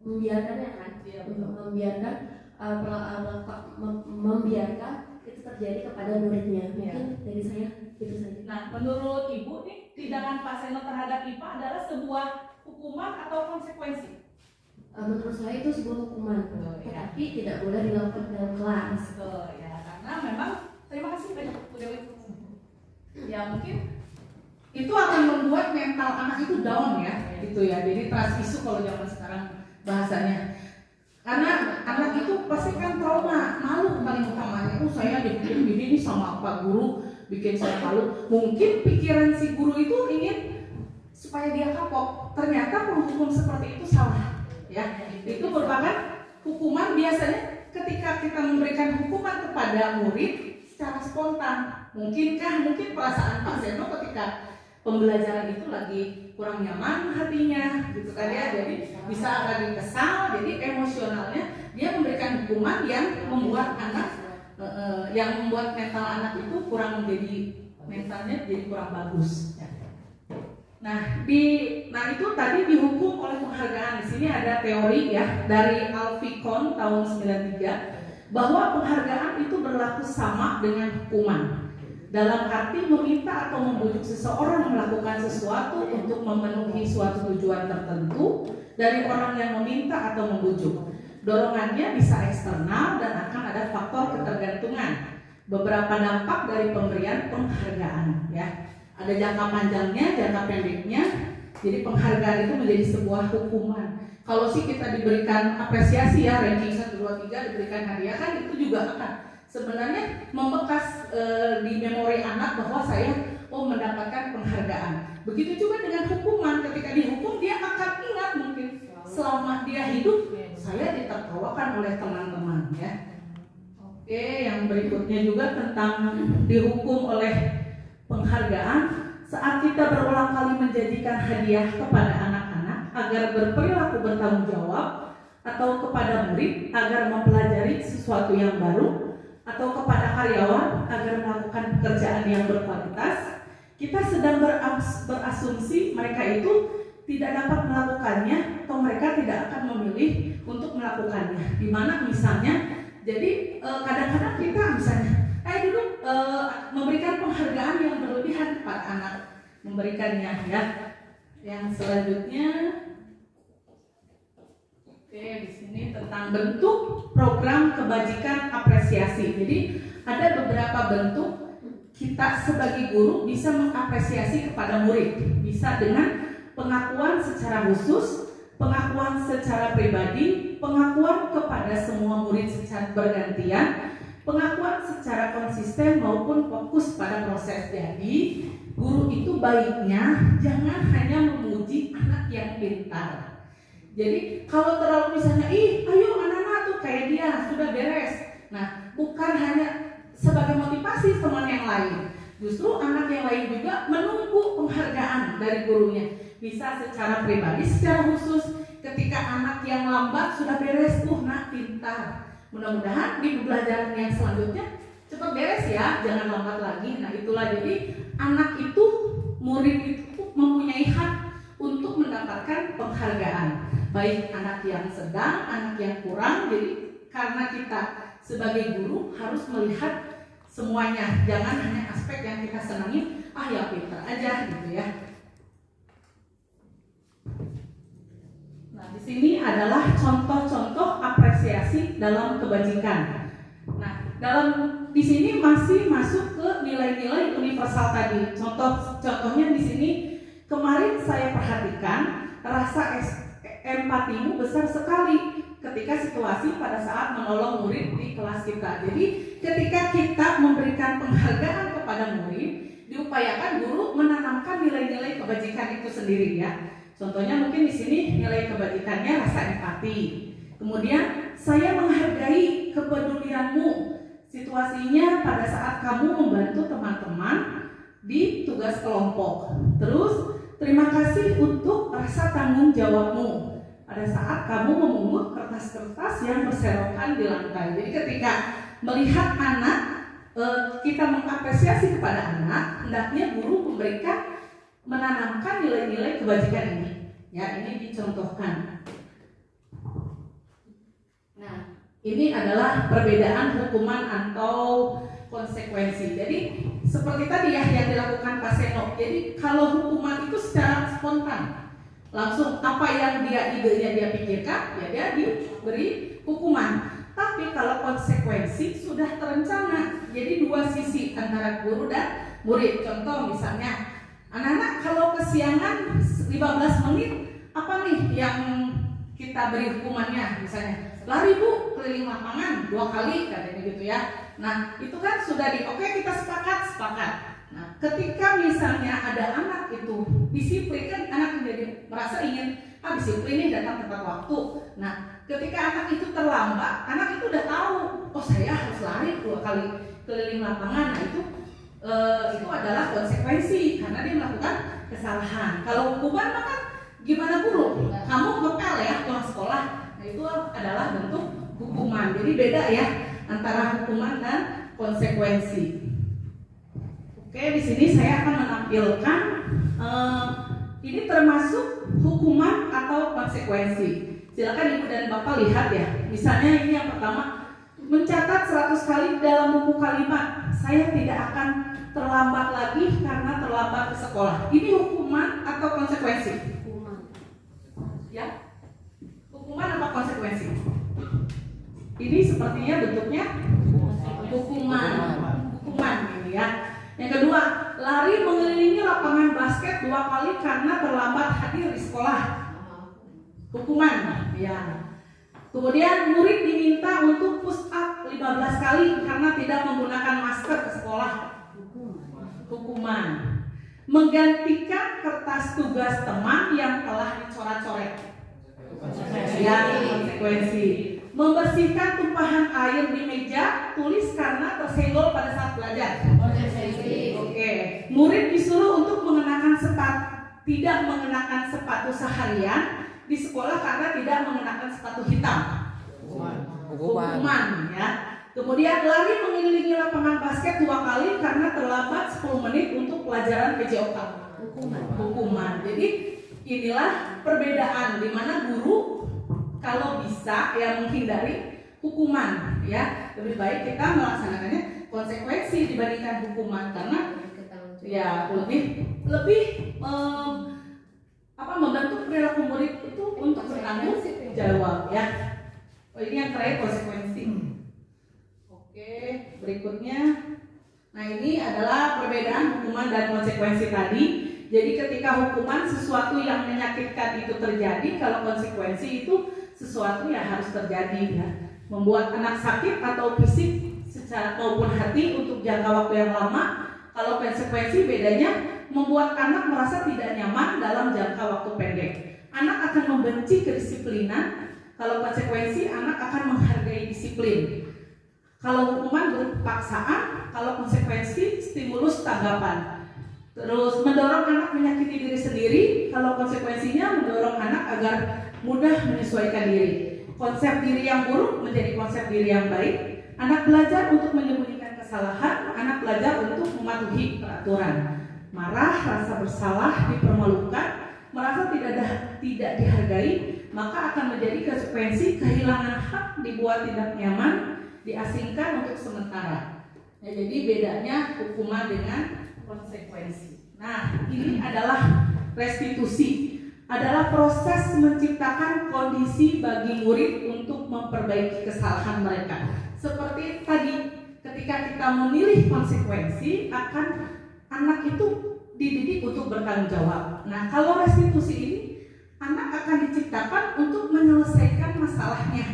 membiarkannya kan, membiarkan itu terjadi kepada muridnya. Mungkin dari saya itu saja. Nah, menurut Ibu nih, tindakan Pak Seno terhadap IPA adalah sebuah hukuman atau konsekuensi? Menurut saya itu sebuah hukuman, tetapi tidak boleh dilakukan dalam kelas. Ya, karena memang terima kasih banyak Bu Dewi. Ya mungkin itu akan membuat mental anak itu down ya, gitu ya. Jadi trust issue kalau zaman sekarang bahasanya. Karena anak itu pasti kan trauma, malu paling utamanya. Saya dibikin begini sama Pak Guru, bikin saya malu. Mungkin pikiran si guru itu ingin supaya dia kapok. Ternyata penghukum seperti itu salah. Ya, itu merupakan hukuman biasanya ketika kita memberikan hukuman kepada murid secara spontan. Mungkin perasaan Pak Seno ketika pembelajaran itu lagi kurang nyaman hatinya, gitu kan ya. Jadi bisa lagi kesal, jadi emosionalnya dia memberikan hukuman yang membuat anak, yang membuat mental anak itu mentalnya jadi kurang bagus. Nah, itu tadi dihukum oleh penghargaan. Di sini ada teori ya dari Alficon tahun 93 bahwa penghargaan itu berlaku sama dengan hukuman. Dalam arti meminta atau membujuk seseorang melakukan sesuatu untuk memenuhi suatu tujuan tertentu dari orang yang meminta atau membujuk. Dorongannya bisa eksternal dan akan ada faktor ketergantungan. Beberapa dampak dari pemberian penghargaan ya. Ada jangka panjangnya, jangka pendeknya. Jadi penghargaan itu menjadi sebuah hukuman. Kalau sih kita diberikan apresiasi ya, ranking 1, 2, 3 diberikan hadiah kan itu juga akan sebenarnya membekas di memori anak bahwa saya mendapatkan penghargaan. Begitu juga dengan hukuman, ketika dihukum dia akan ingat mungkin selama dia hidup saya ditertawakan oleh teman-teman ya. Oke, yang berikutnya juga tentang dihukum oleh penghargaan. Saat kita berulang kali menjadikan hadiah kepada anak-anak agar berperilaku bertanggung jawab, atau kepada murid agar mempelajari sesuatu yang baru, atau kepada karyawan agar melakukan pekerjaan yang berkualitas, kita sedang berasumsi mereka itu tidak dapat melakukannya atau mereka tidak akan memilih untuk melakukannya. Dimana misalnya, jadi kadang-kadang kita misalnya dulu memberikan penghargaan yang berlebihan kepada anak, memberikannya ya. Yang selanjutnya, oke, di sini tentang bentuk program kebajikan apresiasi. Jadi ada beberapa bentuk kita sebagai guru bisa mengapresiasi kepada murid. Bisa dengan pengakuan secara khusus, pengakuan secara pribadi, pengakuan kepada semua murid secara bergantian, pengakuan secara konsisten maupun fokus pada proses. Jadi guru itu baiknya jangan hanya memuji anak yang pintar. Jadi kalau terlalu misalnya, ayo anak-anak tuh kayak dia sudah beres. Nah, bukan hanya sebagai motivasi teman yang lain. Justru anak yang lain juga menunggu penghargaan dari gurunya. Bisa secara pribadi, secara khusus. Ketika anak yang lambat sudah beres, nak pintar. Mudah-mudahan di pembelajaran yang selanjutnya cepat beres ya, jangan lambat lagi. Nah itulah, jadi anak itu, murid itu mempunyai hak untuk mendapatkan penghargaan. Baik anak yang sedang, anak yang kurang. Jadi karena kita sebagai guru harus melihat semuanya, jangan hanya aspek yang kita senangi, ya pintar aja gitu ya. Nah, di sini adalah contoh-contoh apresiasi dalam kebajikan. Nah, di sini masih masuk ke nilai-nilai universal tadi. Contohnya di sini kemarin saya perhatikan rasa empatimu besar sekali ketika situasi pada saat menolong murid di kelas kita. Jadi ketika kita memberikan penghargaan kepada murid, diupayakan guru menanamkan nilai-nilai kebajikan itu sendiri ya. Contohnya mungkin di sini nilai kebajikannya rasa empati. Kemudian saya menghargai kepedulianmu. Situasinya pada saat kamu membantu teman-teman di tugas kelompok. Terus terima kasih untuk rasa tanggung jawabmu pada saat kamu memungut kertas-kertas yang berserakan di lantai. Jadi ketika melihat anak, kita mengapresiasi kepada anak, hendaknya guru menanamkan nilai-nilai kebajikan ini. Ya, ini dicontohkan. Nah, ini adalah perbedaan hukuman atau konsekuensi. Jadi seperti tadi ya yang dilakukan Pak Seno. Jadi kalau hukuman itu secara spontan, langsung apa yang idenya dia pikirkan, ya dia diberi hukuman. Tapi kalau konsekuensi sudah terencana. Jadi dua sisi antara guru dan murid. Contoh misalnya, anak-anak kalau kesiangan 15 menit, apa nih yang kita beri hukumannya? Misalnya lari bu keliling lapangan 2 kali katanya gitu ya. Nah itu kan sudah oke kita sepakat. Nah ketika misalnya ada anak itu disiplin, kan anak menjadi merasa ingin disiplin nih datang tepat waktu. Nah ketika anak itu terlambat, anak itu udah tahu saya harus lari 2 kali keliling lapangan. Nah itu adalah konsekuensi karena dia melakukan kesalahan. Kalau hukuman maka gimana guru? Kamu ngepel ya pulang sekolah. Nah, itu adalah bentuk hukuman. Jadi beda ya antara hukuman dan konsekuensi. Oke, di sini saya akan menampilkan ini termasuk hukuman atau konsekuensi. Silakan Ibu dan Bapak lihat ya. Misalnya ini yang pertama, mencatat 100 kali dalam buku kalimat. Saya tidak akan terlambat lagi karena terlambat ke sekolah. Ini hukuman atau konsekuensi? Hukuman. Ya? Hukuman apa konsekuensi? Ini sepertinya bentuknya hukuman ini ya. Yang kedua, lari mengelilingi lapangan basket 2 kali karena terlambat hadir di sekolah. Hukuman ya. Kemudian murid diminta untuk push up 15 kali karena tidak menggunakan masker ke sekolah. Hukuman. Menggantikan kertas tugas teman yang telah dicoret-coret. Ya, konsekuensi. Membersihkan tumpahan air di meja tulis karena tersenggol pada saat belajar. Oke. Murid disuruh untuk tidak mengenakan sepatu seharian di sekolah karena tidak mengenakan sepatu hitam. Hukuman ya. Kemudian lari mengelilingi lapangan basket 2 kali karena terlambat 10 menit untuk pelajaran PJOK. Hukuman. Jadi inilah perbedaan di mana guru kalau bisa ya menghindari hukuman ya. Lebih baik kita melaksanakannya konsekuensi dibandingkan hukuman karena ya lebih membantu perilaku murid itu untuk bertanggung jawab ya. Ini yang terakhir konsekuensi. Oke, berikutnya. Nah, ini adalah perbedaan hukuman dan konsekuensi tadi. Jadi ketika hukuman sesuatu yang menyakitkan itu terjadi, kalau konsekuensi itu sesuatu yang harus terjadi ya. Membuat anak sakit atau fisik secara maupun hati untuk jangka waktu yang lama. Kalau konsekuensi bedanya membuat anak merasa tidak nyaman dalam jangka waktu pendek. Anak akan membenci kedisiplinan. Kalau konsekuensi anak akan menghargai disiplin. Kalau hukuman berpaksaan, kalau konsekuensi stimulus tanggapan. Terus mendorong anak menyakiti diri sendiri. Kalau konsekuensinya mendorong anak agar mudah menyesuaikan diri. Konsep diri yang buruk menjadi konsep diri yang baik. Anak belajar untuk menyembunyikan kesalahan. Anak belajar untuk mematuhi peraturan. Marah, rasa bersalah, dipermalukan, merasa tidak dihargai, maka akan menjadi konsekuensi kehilangan hak, dibuat tidak nyaman, diasingkan untuk sementara. Ya, jadi bedanya hukuman dengan konsekuensi. Nah, ini adalah restitusi, adalah proses menciptakan kondisi bagi murid untuk memperbaiki kesalahan mereka. Seperti tadi, ketika kita memilih konsekuensi, akan anak itu dididik untuk bertanggung jawab. Nah, kalau restitusi ini, anak akan diciptakan untuk menyelesaikan masalahnya.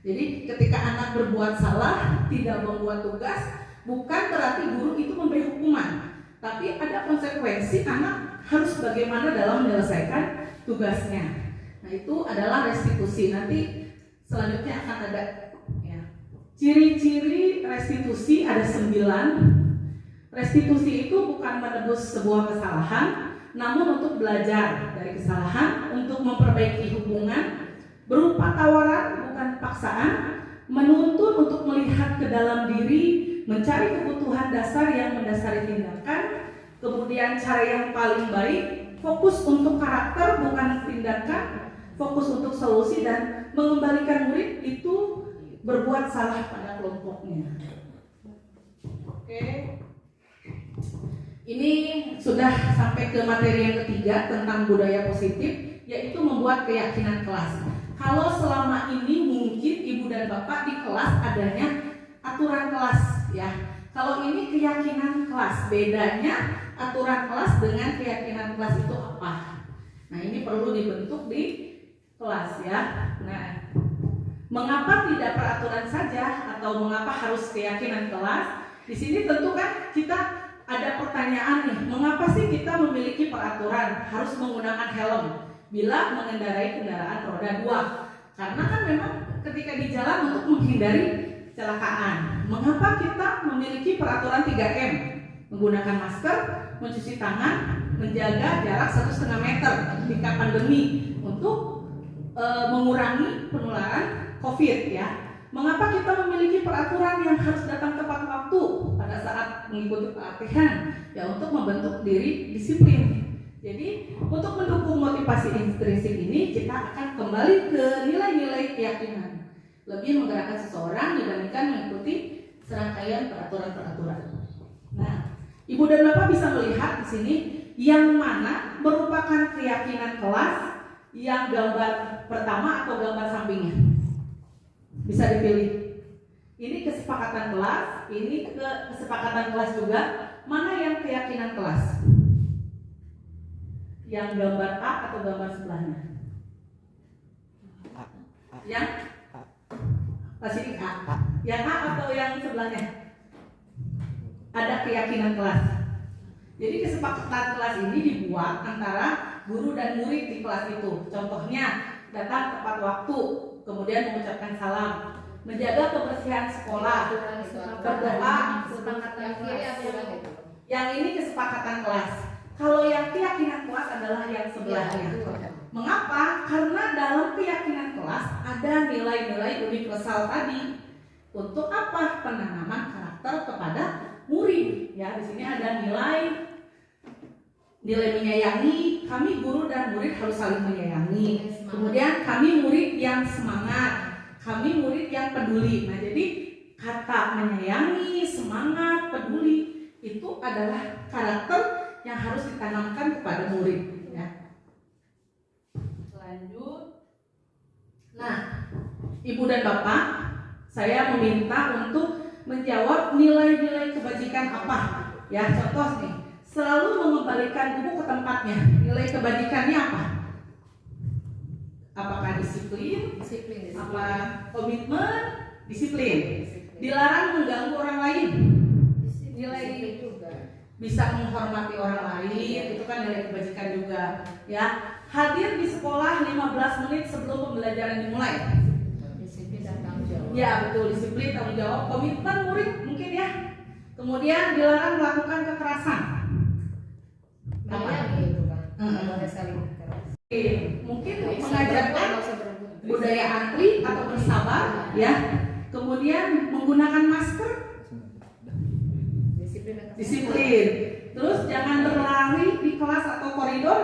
Jadi ketika anak berbuat salah, tidak membuat tugas, bukan berarti guru itu memberi hukuman, tapi ada konsekuensi anak harus bagaimana dalam menyelesaikan tugasnya. Nah, itu adalah restitusi. Nanti selanjutnya akan ada ya. Ciri-ciri restitusi ada 9. Restitusi itu bukan menebus sebuah kesalahan, namun untuk belajar dari kesalahan, untuk memperbaiki hubungan, berupa tawaran bukan paksaan, menuntun untuk melihat ke dalam diri, mencari kebutuhan dasar yang mendasari tindakan, kemudian cara yang paling baik, fokus untuk karakter bukan tindakan, fokus untuk solusi, dan mengembalikan murid itu berbuat salah pada kelompoknya. Oke. Ini sudah sampai ke materi yang ketiga tentang budaya positif, yaitu membuat keyakinan kelas. Kalau selama ini mungkin ibu dan bapak di kelas adanya aturan kelas, ya. Kalau ini keyakinan kelas, bedanya aturan kelas dengan keyakinan kelas itu apa? Nah, ini perlu dibentuk di kelas, ya. Nah, mengapa tidak peraturan saja atau mengapa harus keyakinan kelas? Di sini tentu kan kita ada pertanyaan nih, mengapa sih kita memiliki peraturan harus menggunakan helm bila mengendarai kendaraan roda 2? Karena kan memang ketika di jalan untuk menghindari kecelakaan. Mengapa kita memiliki peraturan 3M? Menggunakan masker, mencuci tangan, menjaga jarak 1,5 meter ketika pandemi untuk mengurangi penularan COVID, ya. Mengapa kita memiliki peraturan yang harus datang tepat waktu pada saat mengikuti pelatihan? Ya, untuk membentuk diri disiplin. Jadi untuk mendukung motivasi intrinsik ini, kita akan kembali ke nilai-nilai keyakinan. Lebih menggerakkan seseorang dibandingkan mengikuti serangkaian peraturan-peraturan. Nah, ibu dan bapak bisa melihat di sini yang mana merupakan keyakinan kelas, yang gambar pertama atau gambar sampingnya. Bisa dipilih. Ini kesepakatan kelas, ini kesepakatan kelas juga. Mana yang keyakinan kelas? Yang gambar A atau gambar sebelahnya? Yang pasti A. Yang A atau yang sebelahnya? Ada keyakinan kelas. Jadi kesepakatan kelas ini dibuat antara guru dan murid di kelas itu. Contohnya, datang tepat waktu, kemudian mengucapkan salam, menjaga kebersihan sekolah, berdoa, kesepakatan kelas. Yang ini kesepakatan kelas. Kalau yang keyakinan kelas adalah yang sebelahnya. Mengapa? Karena dalam keyakinan kelas ada nilai-nilai universal tadi. Untuk apa? Penanaman karakter kepada murid. Ya, di sini ada nilai menyayangi. Kami guru dan murid harus saling menyayangi. Kemudian kami murid yang semangat, kami murid yang peduli. Nah, jadi kata menyayangi, semangat, peduli itu adalah karakter yang harus ditanamkan kepada murid, ya. Lanjut. Nah, ibu dan bapak, saya meminta untuk menjawab nilai-nilai kebajikan apa, ya. Contoh nih, selalu mengembalikan buku ke tempatnya. Nilai kebajikannya apa? Apakah disiplin? Disiplin. Apa komitmen? Disiplin. Dilarang mengganggu orang lain. Nilai juga. Bisa menghormati orang lain, itu kan nilai kebajikan juga, ya. Hadir di sekolah 15 menit sebelum pembelajaran dimulai. Disiplin dan tanggung jawab. Ya, betul, disiplin, tanggung jawab, komitmen murid mungkin, ya. Kemudian dilarang melakukan kekerasan. Menyayangi itu kan. Boleh saling keras. Mungkin mengajarkan budaya antri atau bersabar, ya. Kemudian menggunakan masker, disiplin. Terus jangan berlari di kelas atau koridor,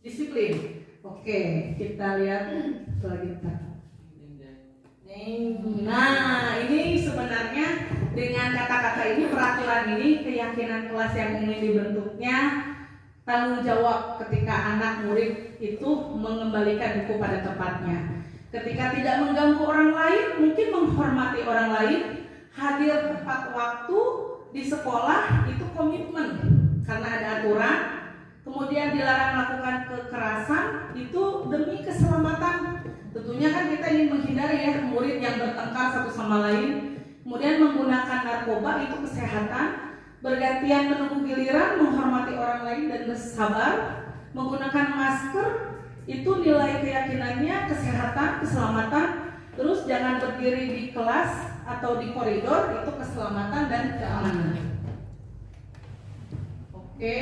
disiplin. Oke, kita lihat selanjutnya. Nah, ini sebenarnya dengan kata-kata ini, peraturan ini, keyakinan kelas yang ingin dibentuknya, tanggung jawab ketika anak murid itu mengembalikan buku pada tempatnya. Ketika tidak mengganggu orang lain, mungkin menghormati orang lain, hadir tepat waktu di sekolah itu komitmen karena ada aturan. Kemudian dilarang melakukan kekerasan itu demi keselamatan. Tentunya kan kita ingin menghindari ya murid yang bertengkar satu sama lain. Kemudian menggunakan narkoba itu kesehatan. Bergantian menunggu giliran, menghormati orang lain dan bersabar. Menggunakan masker itu nilai keyakinannya kesehatan, keselamatan. Terus jangan berdiri di kelas atau di koridor, itu keselamatan dan keamanan. Oke,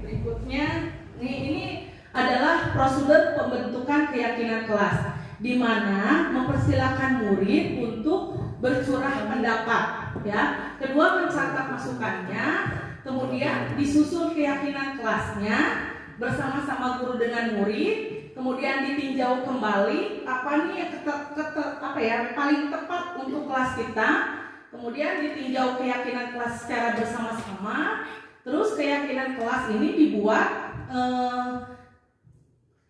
berikutnya ini adalah prosedur pembentukan keyakinan kelas, di mana mempersilahkan murid untuk bercurah pendapat, ya. Kedua, mencatat masukannya, kemudian disusun keyakinan kelasnya bersama-sama guru dengan murid, kemudian ditinjau kembali apa nih yang paling tepat untuk kelas kita, kemudian ditinjau keyakinan kelas secara bersama-sama. Terus keyakinan kelas ini dibuat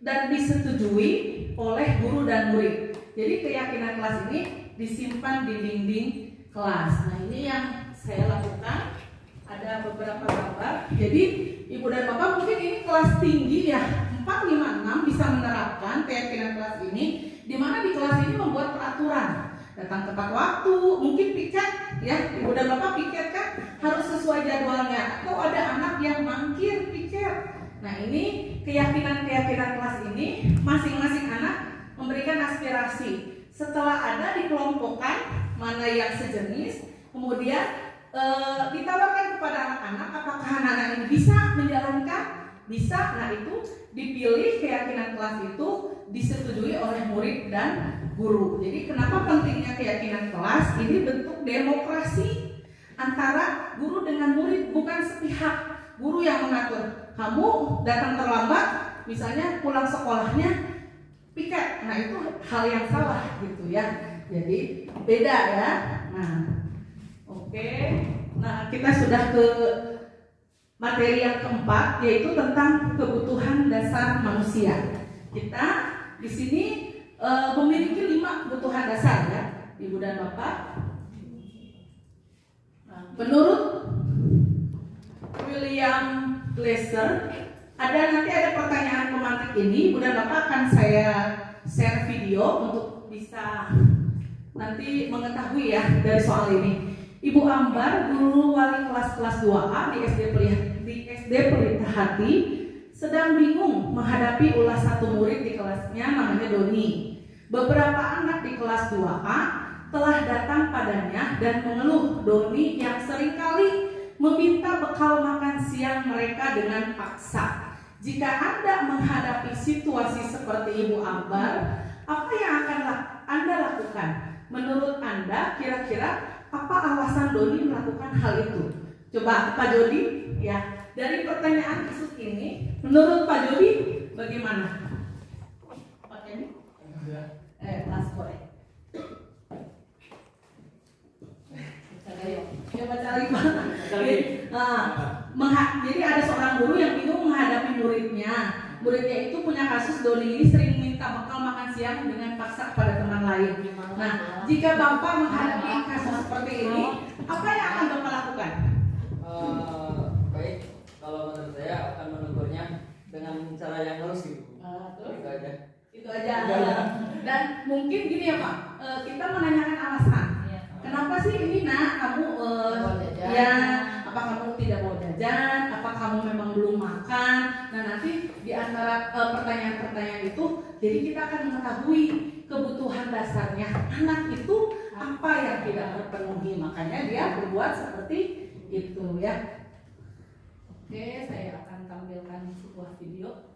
dan disetujui oleh guru dan murid. Jadi keyakinan kelas ini disimpan di dinding kelas. Nah, ini yang saya lakukan. Ada beberapa gambar. Jadi Ibu dan Bapak mungkin ini kelas tinggi ya, 4, 5, 6 bisa menerapkan keyakinan kelas ini, di mana di kelas ini membuat peraturan. Datang tepat waktu, mungkin piket ya, Ibu dan Bapak piket kan harus sesuai jadwalnya, atau ada anak yang mangkir piket. Nah, ini keyakinan kelas ini masing-masing anak memberikan aspirasi. Setelah ada dikelompokkan mana yang sejenis, kemudian ditawarkan kepada anak-anak apakah anak-anak ini bisa menjalankan, bisa. Nah, itu dipilih keyakinan kelas itu disetujui oleh murid dan guru. Jadi kenapa pentingnya keyakinan kelas? Ini bentuk demokrasi antara guru dengan murid, bukan sepihak. Guru yang mengatur, kamu datang terlambat, misalnya pulang sekolahnya piket. Nah, itu hal yang salah gitu ya. Jadi beda ya. Nah, oke. Nah, kita sudah ke materi yang keempat, yaitu tentang kebutuhan dasar manusia. Kita di sini memiliki 5 kebutuhan dasar ya, Ibu dan Bapak. Nah, menurut William Glasser, nanti ada pertanyaan pemantik ini, Ibu dan Bapak akan saya share video untuk bisa nanti mengetahui ya dari soal ini. Ibu Ambar, guru wali kelas 2A di SD Pelita Hati, sedang bingung menghadapi ulah satu murid di kelasnya namanya Doni. Beberapa anak di kelas 2A telah datang padanya dan mengeluh Doni yang seringkali meminta bekal makan siang mereka dengan paksa. Jika Anda menghadapi situasi seperti Ibu Ambar, apa yang akan Anda lakukan? Menurut Anda, kira-kira apa alasan Doni melakukan hal itu? Coba Pak Jody, ya, dari pertanyaan kasus ini, menurut Pak Jody bagaimana? Pak Kenny? Mas Boy. Coba cari Pak. Jadi ada seorang guru yang bingung menghadapi muridnya. Muridnya itu punya kasus Doni ini sering minta bekal makan siang dengan paksa kepada teman lain. Nah, jika Bapak menghadapi kasus seperti ini, apa yang akan Bapak lakukan? Baik, kalau menurut saya akan menegurnya dengan cara yang halus gitu. Itu aja. Dan mungkin gini ya Pak, kita menanyakan alasan. Kenapa sih ini nak kamu apa kamu tidak mau jajan, apa kamu memang belum makan. Nah, nanti di antara pertanyaan-pertanyaan itu, jadi kita akan mengetahui kebutuhan dasarnya anak itu apa yang tidak terpenuhi, makanya dia berbuat seperti itu ya. Oke, saya akan tampilkan sebuah video.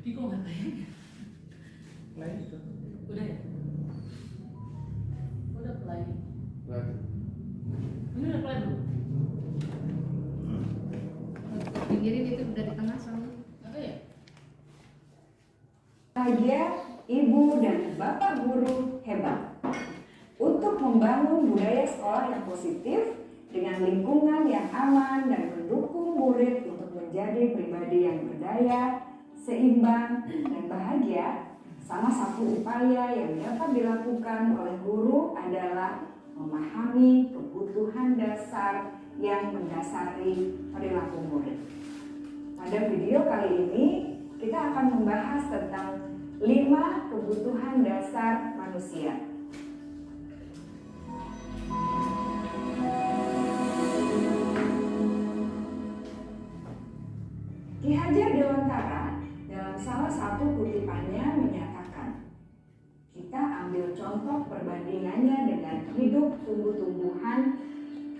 Bingung nggak tayangnya? Lain itu. Udah ya? Udah play. Lain. Ini udah play belum? saja ibu dan bapak guru hebat untuk membangun budaya sekolah yang positif dengan lingkungan yang aman dan mendukung murid untuk menjadi pribadi yang berdaya, seimbang, dan bahagia. Salah satu upaya yang dapat dilakukan oleh guru adalah memahami kebutuhan dasar yang mendasari perilaku murid. Pada video kali ini, kita akan membahas tentang 5 kebutuhan dasar manusia. Ki Hajar Dewantara dalam salah satu kutipannya menyatakan, kita ambil contoh perbandingannya dengan hidup tumbuh-tumbuhan.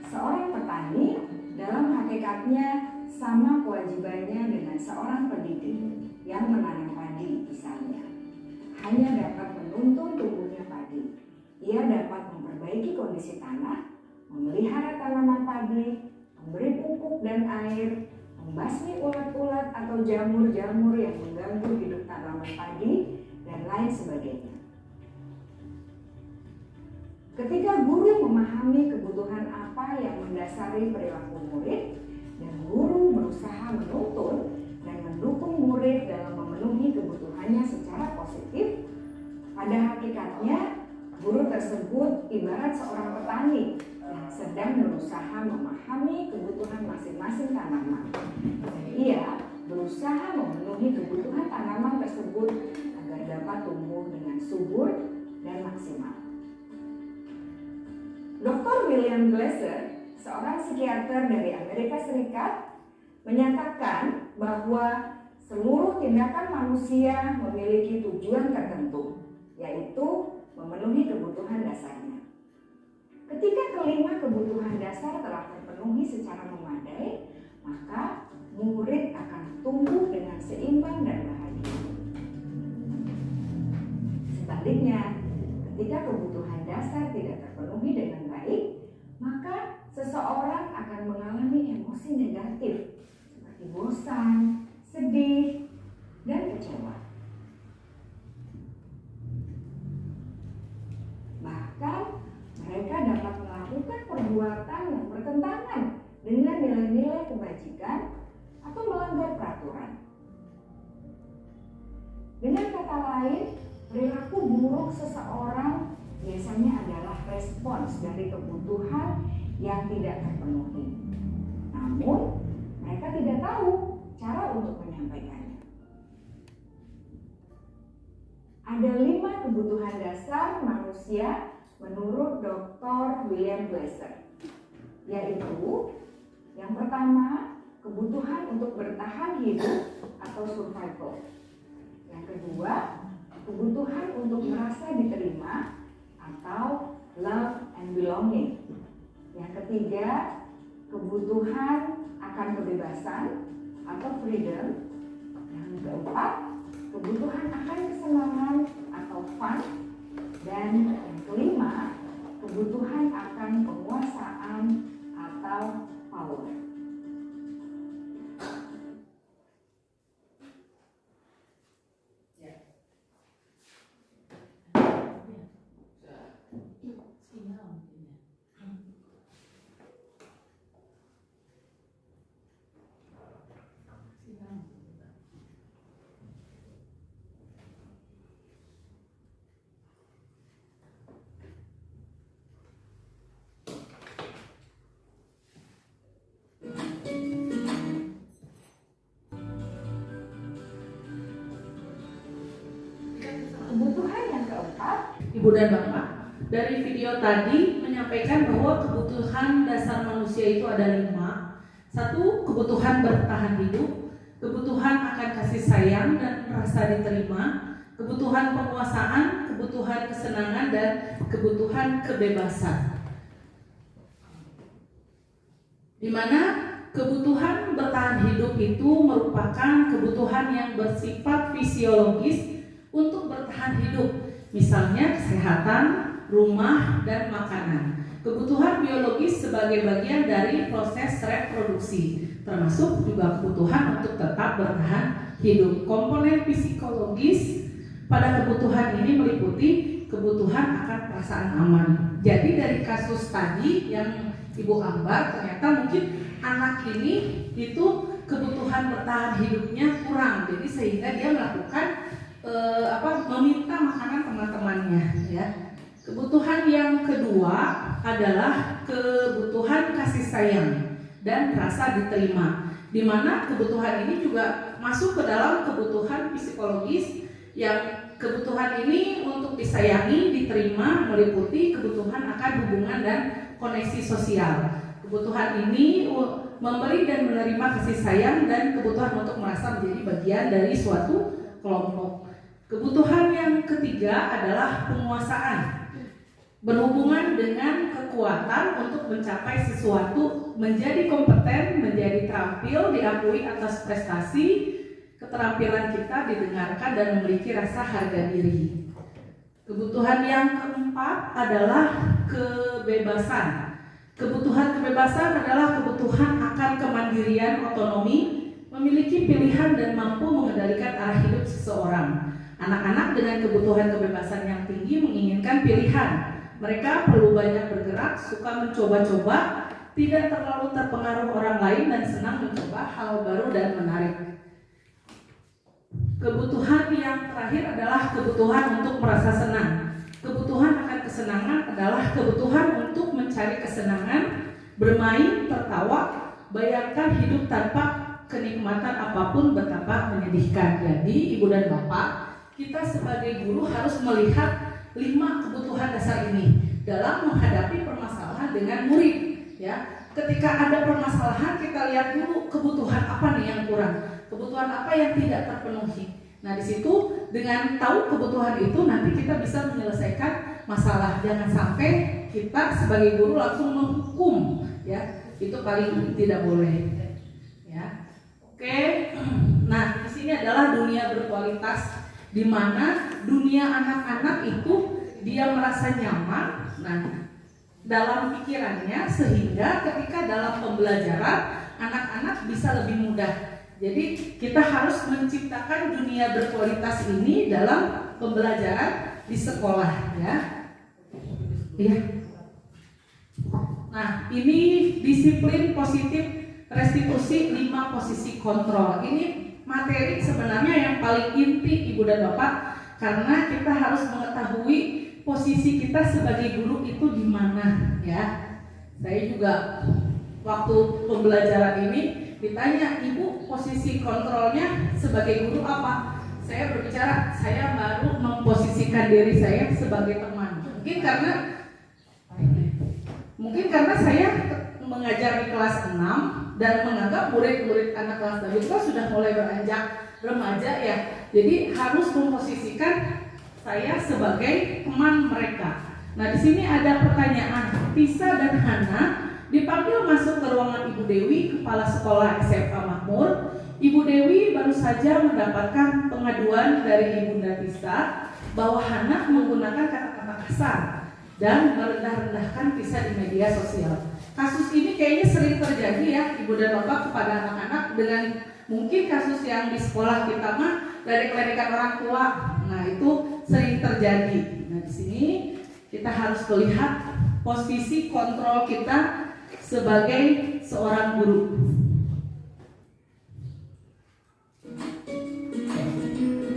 Seorang petani dalam hakikatnya sama kewajibannya dengan seorang pendidik yang menanam padi misalnya. Hanya dapat menuntun tumbuhnya padi. Ia dapat memperbaiki kondisi tanah, memelihara tanaman padi, memberi pupuk dan air, membasmi ulat-ulat atau jamur-jamur yang mengganggu hidup tanaman padi, dan lain sebagainya. Ketika guru memahami kebutuhan apa yang mendasari perilaku murid, dan guru berusaha menuntun dan mendukung murid dalam memenuhi kebutuhannya secara positif, pada hakikatnya guru tersebut ibarat seorang petani yang sedang berusaha memahami kebutuhan masing-masing tanaman. Ia berusaha memenuhi kebutuhan tanaman tersebut agar dapat tumbuh dengan subur dan maksimal. Dr. William Glasser, seorang psikiater dari Amerika Serikat, menyatakan bahwa seluruh tindakan manusia memiliki tujuan tertentu, yaitu memenuhi kebutuhan dasarnya. Ketika kelima kebutuhan dasar telah terpenuhi secara memadai, maka murid akan tumbuh dengan seimbang dan bahagia. Sebaliknya, ketika kebutuhan dasar tidak terpenuhi dengan baik, maka seseorang akan mengalami emosi negatif seperti bosan, sedih, dan kecewa. Bahkan mereka dapat melakukan perbuatan yang bertentangan dengan nilai-nilai kebajikan atau melanggar peraturan. Dengan kata lain, perilaku buruk seseorang biasanya adalah respons dari kebutuhan yang tidak terpenuhi. Namun, mereka tidak tahu cara untuk menyampaikannya. Ada 5 kebutuhan dasar manusia menurut Dr. William Glasser, yaitu yang pertama, kebutuhan untuk bertahan hidup atau survival. Yang kedua, kebutuhan untuk merasa diterima atau love and belonging. Yang ketiga, kebutuhan akan kebebasan atau freedom. Yang keempat, kebutuhan akan kesenangan atau fun. Dan yang kelima, kebutuhan akan penguasaan atau power. Kebutuhan yang keempat, Ibu dan Bapak, dari video tadi menyampaikan bahwa kebutuhan dasar manusia itu ada 5. 1, kebutuhan bertahan hidup, kebutuhan akan kasih sayang dan merasa diterima, kebutuhan penguasaan, kebutuhan kesenangan, dan kebutuhan kebebasan. Di mana kebutuhan bertahan hidup itu merupakan kebutuhan yang bersifat fisiologis untuk bertahan hidup, misalnya kesehatan, rumah, dan makanan. Kebutuhan biologis sebagai bagian dari proses reproduksi, termasuk juga kebutuhan untuk tetap bertahan hidup. Komponen psikologis Pada kebutuhan ini meliputi kebutuhan akan perasaan aman. Jadi dari kasus tadi yang Ibu Ambar, ternyata mungkin anak ini itu kebutuhan bertahan hidupnya kurang, jadi sehingga dia melakukan meminta makanan teman-temannya, ya. Kebutuhan yang kedua adalah kebutuhan kasih sayang dan rasa diterima, di mana kebutuhan ini juga masuk ke dalam kebutuhan psikologis yang kebutuhan ini untuk disayangi, diterima, meliputi kebutuhan akan hubungan dan koneksi sosial. Kebutuhan ini memberi dan menerima kasih sayang dan kebutuhan untuk merasa menjadi bagian dari suatu kelompok. Kebutuhan yang ketiga adalah penguasaan, berhubungan dengan kekuatan untuk mencapai sesuatu, menjadi kompeten, menjadi terampil, diakui atas prestasi, keterampilan kita didengarkan dan memiliki rasa harga diri. Kebutuhan yang keempat adalah kebebasan. Kebutuhan kebebasan adalah kebutuhan akan kemandirian, otonomi, memiliki pilihan dan mampu mengendalikan arah hidup seseorang. Anak-anak dengan kebutuhan kebebasan yang tinggi menginginkan pilihan. Mereka perlu banyak bergerak, suka mencoba-coba, tidak terlalu terpengaruh orang lain dan senang mencoba hal baru dan menarik. Kebutuhan yang terakhir adalah kebutuhan untuk merasa senang. Kebutuhan akan kesenangan adalah kebutuhan untuk mencari kesenangan, bermain, tertawa, bayangkan hidup tanpa kenikmatan apapun betapa menyedihkan. Jadi Ibu dan Bapak, kita sebagai guru harus melihat 5 kebutuhan dasar ini dalam menghadapi permasalahan dengan murid, ya. Ketika ada permasalahan, kita lihat dulu kebutuhan apa nih yang kurang, kebutuhan apa yang tidak terpenuhi. Nah, di situ dengan tahu kebutuhan itu nanti kita bisa menyelesaikan masalah. Jangan sampai kita sebagai guru langsung menghukum, ya. Itu paling tidak boleh, ya. Oke. Nah, di sini adalah dunia berkualitas, di mana dunia anak-anak itu dia merasa nyaman, nah, dalam pikirannya, sehingga ketika dalam pembelajaran anak-anak bisa lebih mudah. Jadi kita harus menciptakan dunia berkualitas ini dalam pembelajaran di sekolah, ya. Iya. Nah, ini disiplin positif restitusi 5 posisi kontrol. Ini materi sebenarnya yang paling inti Ibu dan Bapak, karena kita harus mengetahui posisi kita sebagai guru itu di mana, ya. Saya juga waktu pembelajaran ini ditanya, Ibu posisi kontrolnya sebagai guru apa? Saya berbicara, saya baru memposisikan diri saya sebagai teman. Mungkin karena saya mengajar di kelas 6 dan menganggap murid-murid anak kelas 6 itu sudah mulai beranjak remaja, ya. Jadi harus memposisikan saya sebagai teman mereka. Nah, di sini ada pertanyaan. Tisa dan Hana dipanggil masuk ke ruangan Ibu Dewi, Kepala Sekolah SMA Makmur. Ibu Dewi baru saja mendapatkan pengaduan dari Ibunda Tisa bahwa Hana menggunakan kata-kata kasar dan merendah-rendahkan Tisa di media sosial. Kasus ini kayaknya sering terjadi, ya, Ibu dan Bapak, kepada anak-anak, dengan mungkin kasus yang di sekolah kita mah dari kelenikan orang tua. Nah, itu sering terjadi. Nah, di sini kita harus melihat posisi kontrol kita sebagai seorang guru.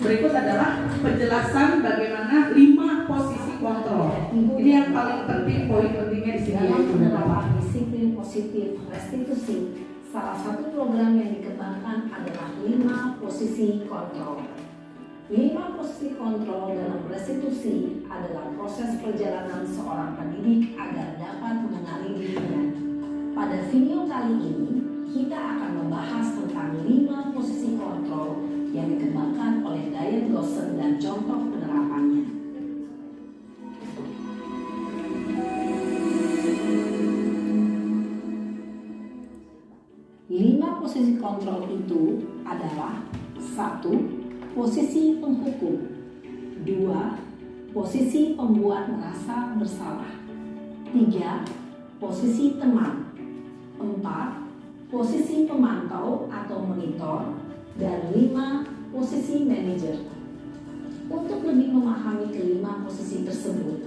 Berikut adalah penjelasan bagaimana 5 posisi kontrol. Ini yang paling penting, poin pentingnya di sini. Dalam penerapan disiplin positif restitusi, salah satu program yang dikembangkan adalah 5 posisi kontrol. 5 posisi kontrol dalam restitusi adalah proses perjalanan seorang pendidik agar dapat mengenali dirinya. Pada video kali ini, kita akan membahas tentang 5 posisi kontrol yang dikembangkan oleh Diane Lawson dan contoh penerapannya. 5 posisi kontrol itu adalah: 1. Posisi penghukum. 2. Posisi pembuat merasa bersalah. 3. Posisi teman. 4. Posisi pemantau atau monitor. Dan 5. Posisi manajer. Untuk lebih memahami kelima posisi tersebut,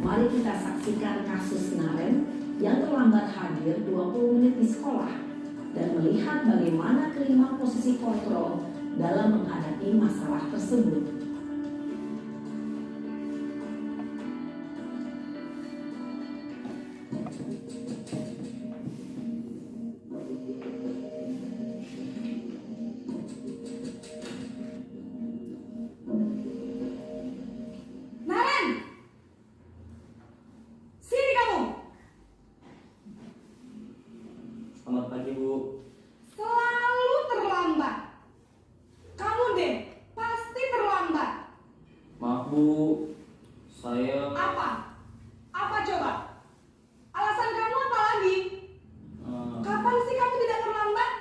mari kita saksikan kasus Naren yang terlambat hadir 20 menit di sekolah dan melihat bagaimana kelima posisi kontrol dalam menghadapi masalah tersebut. Selamat pagi, Bu. Selalu terlambat. Kamu deh, pasti terlambat. Maaf, Bu. Saya... Apa? Apa coba? Alasan kamu apa lagi? Kapan sih kamu tidak terlambat?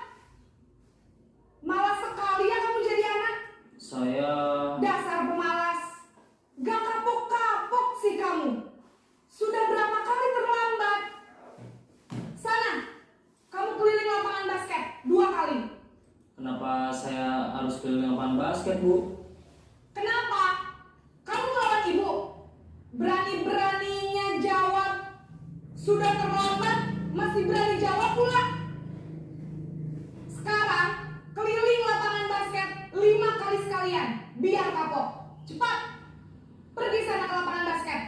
Malas sekali ya kamu jadi anak. Saya... Dasar pemalas. Gak kapok-kapok sih kamu. Sudah berapa kali terlambat? Sana, kamu keliling lapangan basket 2 kali. Kenapa saya harus keliling lapangan basket, Bu? Kenapa? Kamu melawan ibu. Berani-beraninya jawab. Sudah terlambat, masih berani jawab pula. Sekarang, keliling lapangan basket 5 kali sekalian. Biar kapok. Cepat. Pergi sana ke lapangan basket.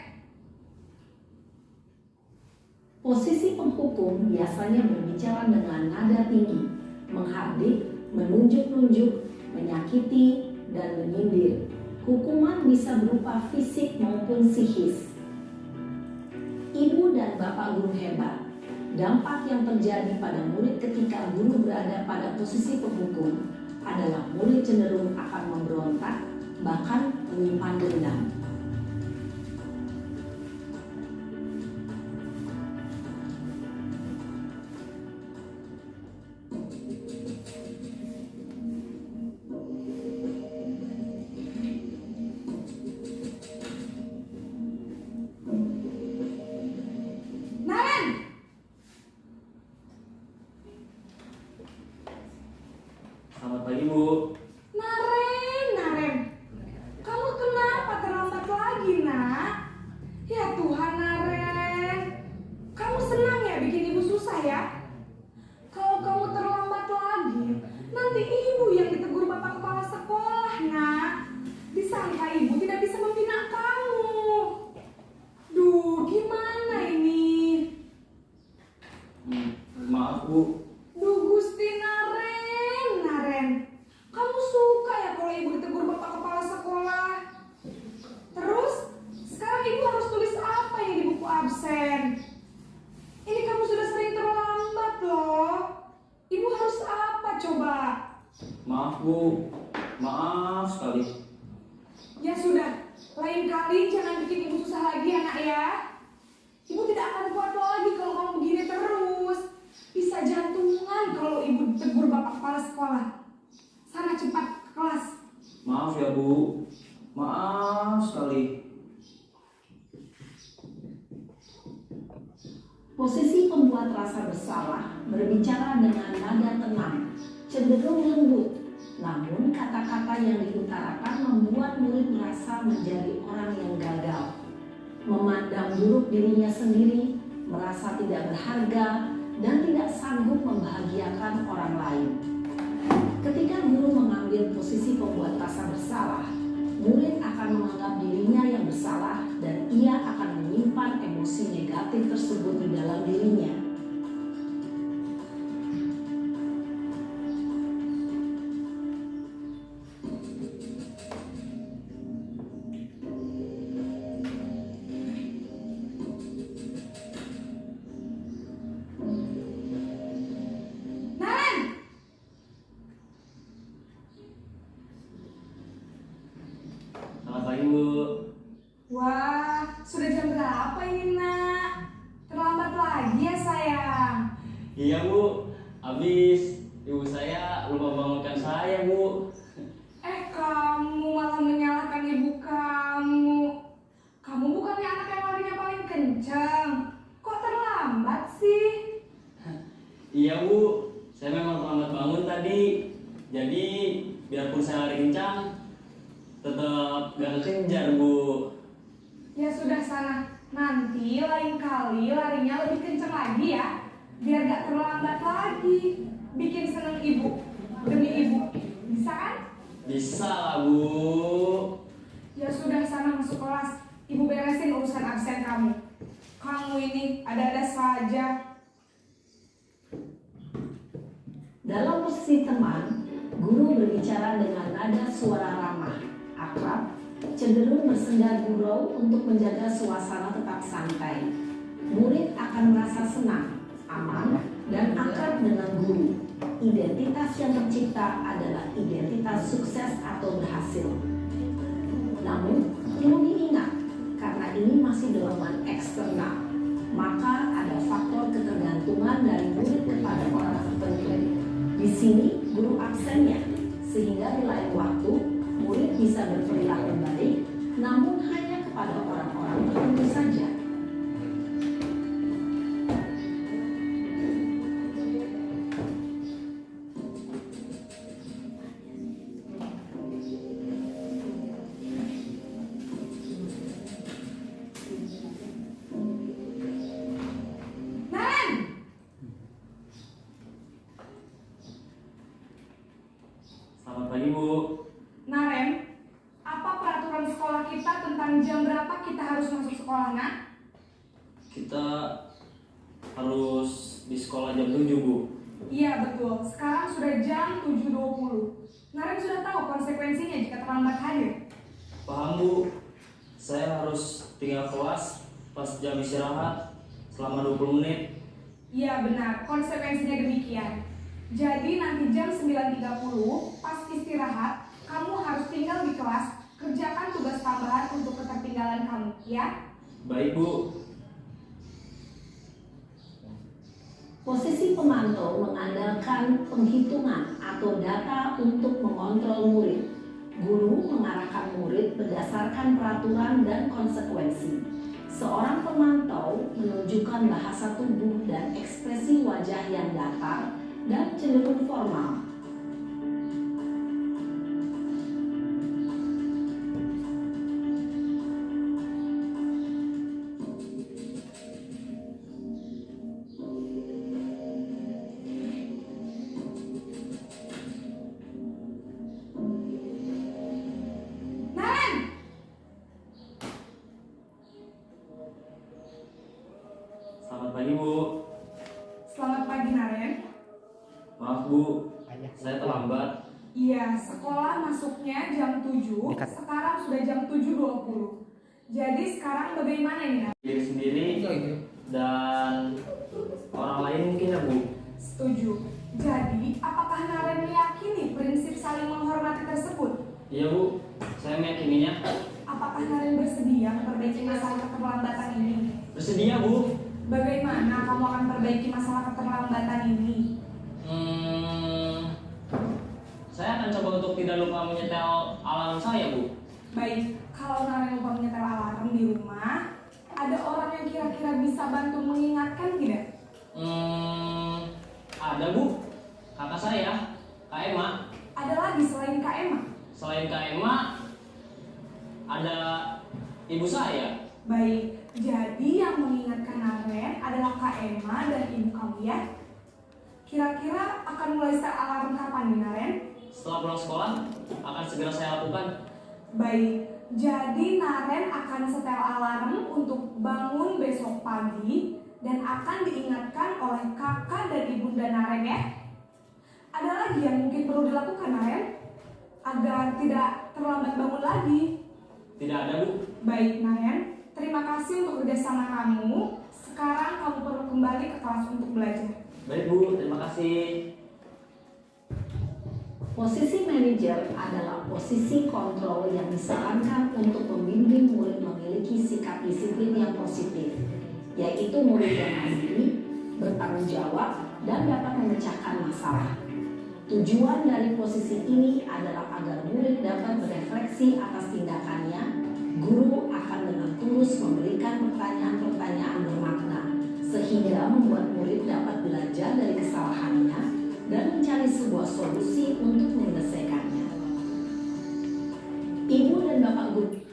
Posisi penghukum biasanya berbicara dengan nada tinggi, menghardik, menunjuk-nunjuk, menyakiti, dan menyindir. Hukuman bisa berupa fisik maupun psikis. Ibu dan bapak guru hebat. Dampak yang terjadi pada murid ketika guru berada pada posisi penghukum adalah murid cenderung akan memberontak, bahkan menyimpan dendam. Selamat pagi, Bu. Naren. Kamu kenapa terlambat lagi, nak? Ya Tuhan, Naren. Kamu senang ya bikin ibu susah ya? Kalau kamu terlambat lagi, nanti ibu yang ditegur bapak kepala sekolah, nak. Disangka ibu tidak bisa membina kamu. Duh, gimana ini? Maaf, Bu. Duh, Gusti Naren. Kamu suka ya kalau ibu ditegur bapak kepala sekolah? Terus, sekarang ibu harus tulis apa yang di buku absen? Ini kamu sudah sering terlambat loh. Ibu harus apa coba? Maaf, Bu. Maaf sekali. Ya sudah, lain kali jangan bikin ibu susah lagi anak ya. Ibu tidak akan kuat lagi kalau kamu begini terus. Bisa jantungan kalau ibu ditegur bapak kepala sekolah. Sana cepat ke kelas. Maaf ya, Bu. Maaf sekali. Posisi pembuat rasa bersalah berbicara dengan nada tenang, cenderung lembut. Namun kata-kata yang diutarakan membuat murid merasa menjadi orang yang gagal. Memandang buruk dirinya sendiri, merasa tidak berharga, dan tidak sanggup membahagiakan orang lain. Ketika guru mengambil posisi pembuat rasa bersalah, murid akan menganggap dirinya yang bersalah dan ia akan menyimpan emosi negatif tersebut di dalam dirinya. Selamat pagi, Bu. Wah, sudah jam berapa ini, nak? Terlambat lagi ya, sayang? Iya, Bu. Habis ibu saya lupa bangunkan saya, Bu. Kamu malah menyalahkan ibu kamu. Kamu bukannya anak yang larinya paling kencang. Kok terlambat sih? Iya, Bu. Saya memang terlambat bangun tadi. Jadi biarpun saya lari kencang, tetap gak sana. Nanti lain kali larinya lebih kenceng lagi ya, biar gak terlambat lagi. Bikin seneng ibu, demi ibu. Bisa kan? Bisa lah, Bu. Ya sudah, sana masuk kelas. Ibu beresin urusan absen kamu. Kamu ini ada-ada saja. Dalam posisi teman, guru berbicara dengan nada suara ramah, akrab, cenderung bersenda gurau untuk menjaga suasana tetap santai. Murid akan merasa senang, aman, dan akrab dengan guru. Identitas yang tercipta adalah identitas sukses atau berhasil. Namun, perlu diingat, karena ini masih dorongan eksternal, maka ada faktor ketergantungan dari murid kepada orang tertentu. Di sini, guru absennya, sehingga di lain waktu, murid bisa berperilaku baik, namun hanya kepada orang-orang tertentu saja. Selamat pagi, Bu. Naren, apa peraturan sekolah kita tentang jam berapa kita harus masuk sekolah, Nak? Kita harus di sekolah jam 7, Bu. Iya betul, sekarang sudah jam 7.20. Naren sudah tahu konsekuensinya jika terlambat hadir. Paham, Bu. Saya harus tinggal kelas pas jam istirahat selama 20 menit. Iya benar, konsekuensinya demikian. Jadi nanti jam 9.30 pas istirahat, kamu harus tinggal di kelas, kerjakan tugas tambahan untuk ketertinggalan kamu, ya? Baik, Bu. Posisi pemantau mengandalkan penghitungan atau data untuk mengontrol murid. Guru mengarahkan murid berdasarkan peraturan dan konsekuensi. Seorang pemantau menunjukkan bahasa tubuh dan ekspresi wajah yang datar dan cenderung formal. Selamat pagi, Bu. Selamat pagi, Naren. Maaf, Bu. Saya terlambat. Iya, sekolah masuknya jam 7, sekarang sudah jam 7.20. Jadi sekarang bagaimana ini, Naren? Diri sendiri dan orang lain mungkin ya, Bu. Setuju. Jadi, apakah Naren meyakini prinsip saling menghormati tersebut? Iya, Bu. Saya meyakininya. Apakah Naren bersedia memperbaiki masalah keterlambatan ini? Bersedia, Bu. Bagaimana kamu akan perbaiki masalah keterlambatan ini? Saya akan coba untuk tidak lupa menyetel alarm saya, Bu. Baik, kalau Naren lupa menyetel alarm di rumah, ada orang yang kira-kira bisa bantu mengingatkan tidak? Ada, Bu. Kakak saya, Kak Emma. Ada lagi selain Kak Emma? Selain Kak Emma, ada ibu saya. Baik, jadi yang mengingatkan Naren adalah Kak Emma dan ibu kamu ya? Kira-kira akan mulai start alarm kapan nih, Naren? Setelah pulang sekolah, akan segera saya lakukan. Baik, jadi Naren akan setel alarm untuk bangun besok pagi dan akan diingatkan oleh kakak dan ibunda Naren ya. Ada lagi yang mungkin perlu dilakukan, Naren, agar tidak terlambat bangun lagi? Tidak ada, Bu. Baik, Naren, terima kasih untuk kerjasama kamu. Sekarang kamu perlu kembali ke kelas untuk belajar. Baik, Bu. Terima kasih. Posisi manajer adalah posisi kontrol yang disarankan untuk membimbing murid memiliki sikap disiplin yang positif, yaitu murid yang mandiri, bertanggung jawab, dan dapat memecahkan masalah. Tujuan dari posisi ini adalah agar murid dapat berefleksi atas tindakannya. Guru akan dengan tulus memberikan pertanyaan-pertanyaan bermakna, sehingga membuat murid dapat belajar dari kesalahannya dan mencari sebuah solusi untuk menyelesaikannya. Ibu dan Bapak Guru.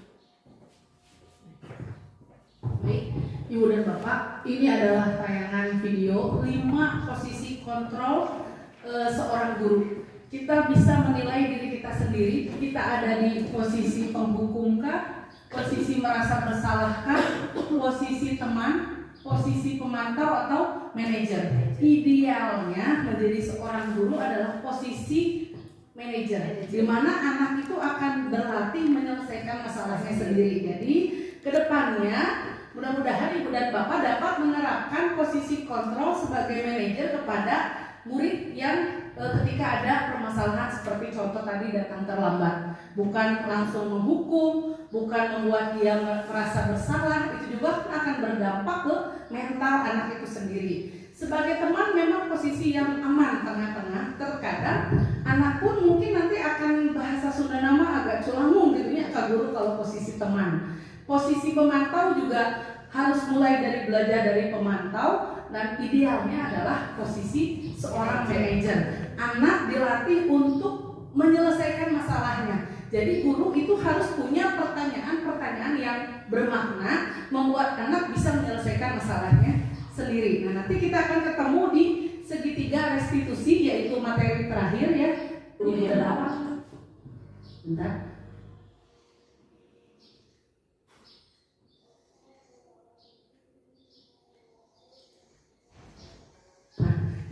Baik, Ibu dan Bapak, ini adalah tayangan video 5 posisi kontrol seorang guru. Kita bisa menilai diri kita sendiri, kita ada di posisi penghukumkah, posisi merasa bersalahkah, posisi teman, posisi pemantau atau manajer. Idealnya menjadi seorang guru adalah posisi manajer, di mana anak itu akan berlatih menyelesaikan masalahnya sendiri. Jadi kedepannya mudah-mudahan Ibu dan Bapak dapat menerapkan posisi kontrol sebagai manajer kepada murid yang ketika ada permasalahan seperti contoh tadi datang terlambat, bukan langsung menghukum, bukan membuat dia merasa bersalah. Itu juga akan berdampak ke mental anak itu sendiri. Sebagai teman memang posisi yang aman tengah-tengah. Terkadang anak pun mungkin nanti akan bahasa Sunda nama agak culangung gitu ya Kak Guru kalau posisi teman. Posisi pemantau juga harus mulai dari belajar dari pemantau, dan idealnya adalah posisi seorang manajer. Anak dilatih untuk menyelesaikan masalahnya. Jadi guru itu harus punya pertanyaan-pertanyaan yang bermakna, membuat anak bisa menyelesaikan masalahnya sendiri. Nah, nanti kita akan ketemu di segitiga restitusi, yaitu materi terakhir ya. Ini ada apa? Bentar.